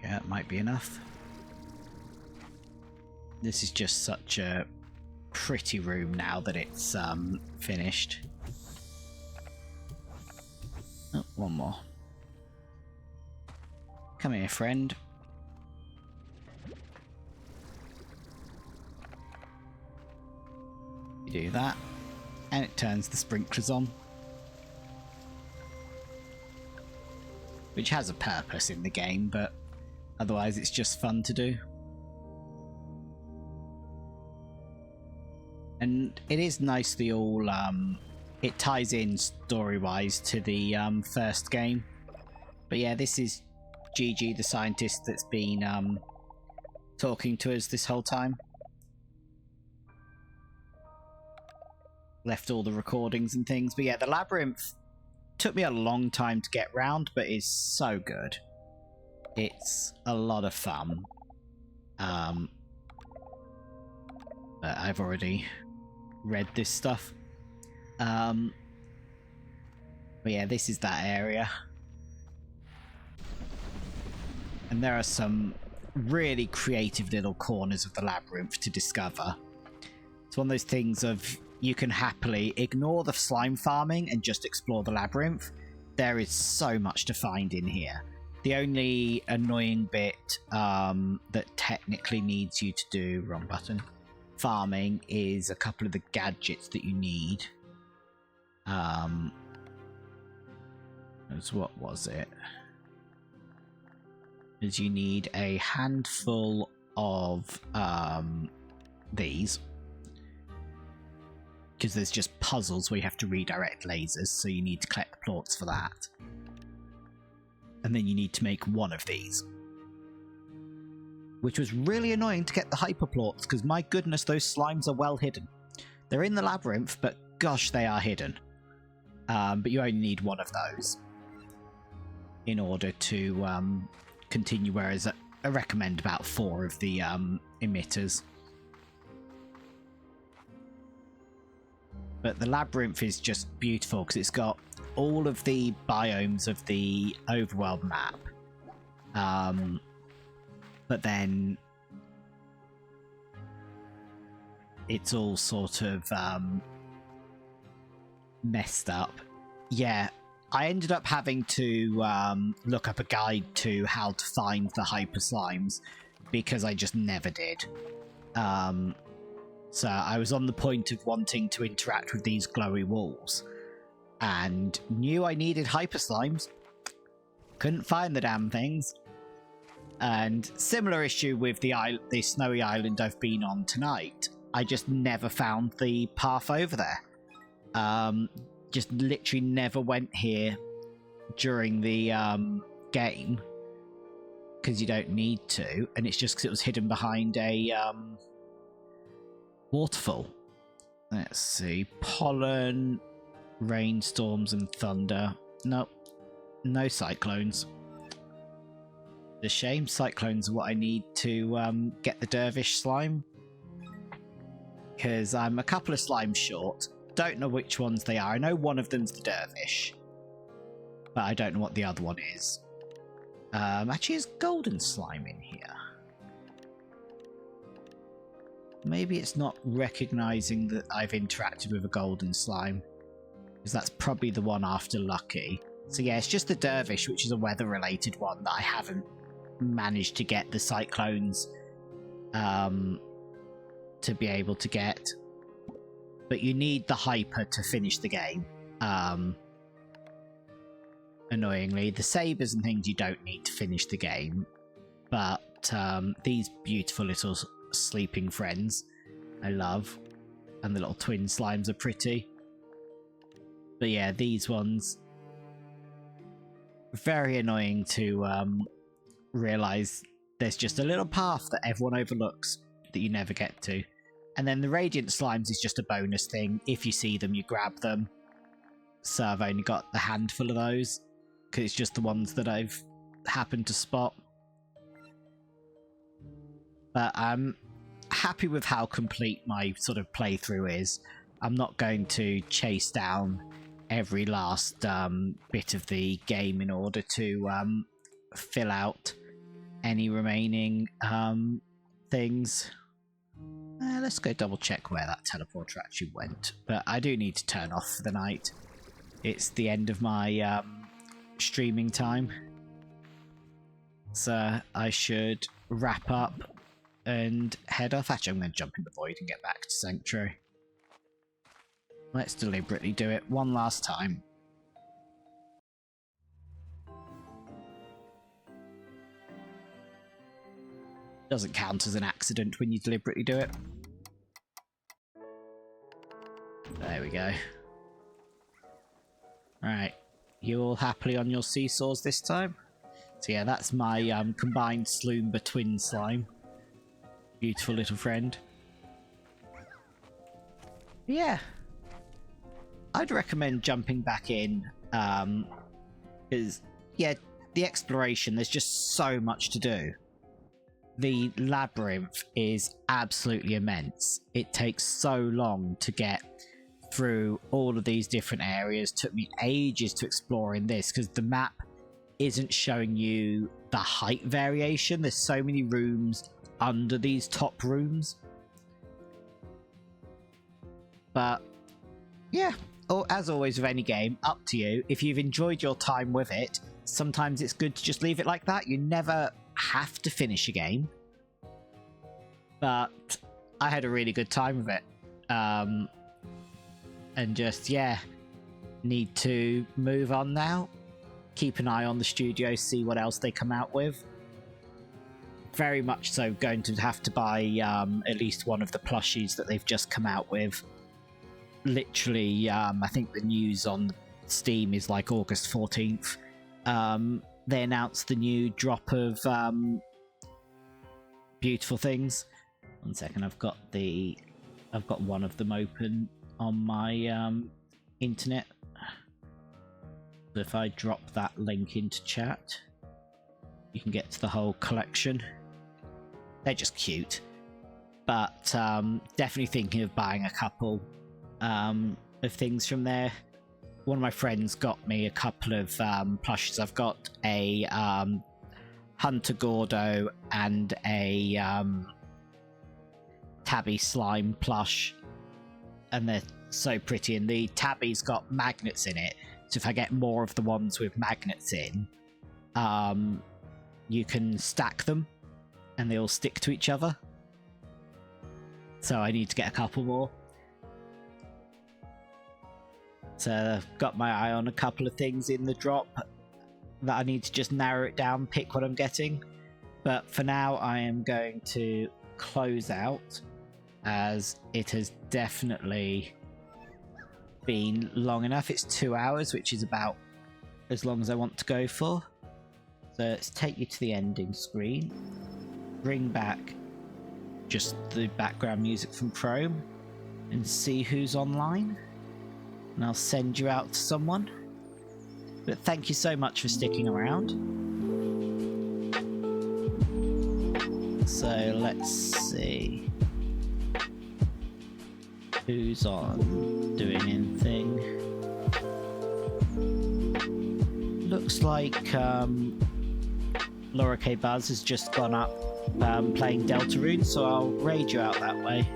yeah, it might be enough. This is just such a pretty room now that it's finished. one more. Come here, friend. You do that, and it turns the sprinklers on. Which has a purpose in the game, but otherwise it's just fun to do. And it is nicely all, it ties in story-wise to the first game. But yeah, this is Gigi, the scientist that's been talking to us this whole time. Left all the recordings and things. But yeah, the labyrinth took me a long time to get round, but is so good. It's a lot of fun. But I've already read this stuff. But yeah, this is that area. And there are some really creative little corners of the labyrinth to discover. It's one of those things of you can happily ignore the slime farming and just explore the labyrinth. There is so much to find in here. The only annoying bit that technically needs you to do, wrong button, farming is a couple of the gadgets that you need. What was it? Is you need a handful of these. Because there's just puzzles where you have to redirect lasers, so you need to collect the plorts for that. And then you need to make one of these. Which was really annoying to get the hyperplorts, because my goodness, those slimes are well hidden. They're in the labyrinth, but gosh, they are hidden. But you only need one of those in order to continue, whereas I recommend about 4 of the emitters. But the labyrinth is just beautiful because it's got all of the biomes of the overworld map. But then it's all sort of messed up. Yeah, I ended up having to look up a guide to how to find the hyper slimes because I just never did. So I was on the point of wanting to interact with these glowy walls and knew I needed hyper slimes. Couldn't find the damn things. And similar issue with the snowy island I've been on tonight. I just never found the path over there. Just literally never went here during the game because you don't need to, and it's just because it was hidden behind a waterfall. Let's see. Pollen, rainstorms, and thunder. Nope. No cyclones. The shame. Cyclones are what I need to get the dervish slime. Because I'm a couple of slimes short. Don't know which ones they are. I know one of them's the dervish. But I don't know what the other one is. Actually, is golden slime in here? Maybe it's not recognizing that I've interacted with a golden slime. Because that's probably the one after Lucky. So yeah, it's just the dervish, which is a weather-related one that I haven't managed to get the cyclones to be able to get. But you need the hyper to finish the game. Annoyingly, the sabers and things you don't need to finish the game. But these beautiful little sleeping friends I love, and the little twin slimes are pretty. But yeah, these ones, very annoying to realize there's just a little path that everyone overlooks that you never get to. And then the radiant slimes is just a bonus thing. If you see them, you grab them. So I've only got the handful of those because it's just the ones that I've happened to spot. But I'm happy with how complete my sort of playthrough is. I'm not going to chase down every last bit of the game in order to fill out any remaining things. Let's go double check where that teleporter actually went. But I do need to turn off for the night. It's the end of my streaming time. So I should wrap up and head off. Actually, I'm going to jump in the void and get back to Sanctuary. Let's deliberately do it one last time. Doesn't count as an accident when you deliberately do it. There we go. Alright, you all happily on your seesaws this time? So yeah, that's my combined Sloomber twin slime. Beautiful little friend. Yeah. I'd recommend jumping back in, because, yeah, the exploration, there's just so much to do. The labyrinth is absolutely immense. It takes so long to get through all of these different areas. It took me ages to explore in this, because the map isn't showing you the height variation. There's so many rooms under these top rooms. But, yeah. Or, as always with any game, up to you. If you've enjoyed your time with it, sometimes it's good to just leave it like that. You never have to finish a game. But I had a really good time with it. And just, yeah, need to move on now. Keep an eye on the studio, see what else they come out with. Very much so going to have to buy at least one of the plushies that they've just come out with. Literally, I think the news on Steam is like August 14th. They announced the new drop of Beautiful Things. 1 second, I've got one of them open on my internet. So if I drop that link into chat, you can get to the whole collection. They're just cute. But definitely thinking of buying a couple of things from there. One of my friends got me a couple of plushes. I've got a Hunter Gordo and a Tabby Slime plush, and they're so pretty. And the Tabby's got magnets in it, so if I get more of the ones with magnets in, you can stack them and they all stick to each other. So I need to get a couple more. So I've got my eye on a couple of things in the drop that I need to just narrow it down, pick what I'm getting. But for now, I am going to close out, as it has definitely been long enough. It's 2 hours, which is about as long as I want to go for. So let's take you to the ending screen. Bring back just the background music from Chrome and see who's online. And I'll send you out to someone. But thank you so much for sticking around. So let's see who's on doing anything. Looks like Laura K. Buzz has just gone up playing Deltarune, so I'll raid you out that way.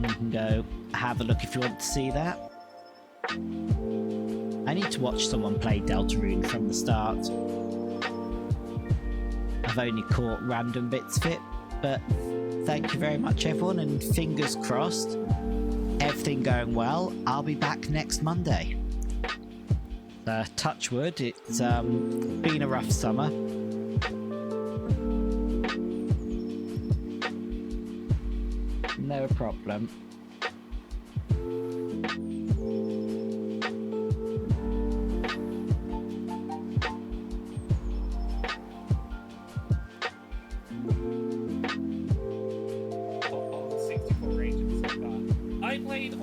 You can go have a look if you want to see that. I need to watch someone play Deltarune from the start. I've only caught random bits of it, but thank you very much everyone, and fingers crossed, everything going well, I'll be back next Monday. Touch wood, it's been a rough summer. No problem. I played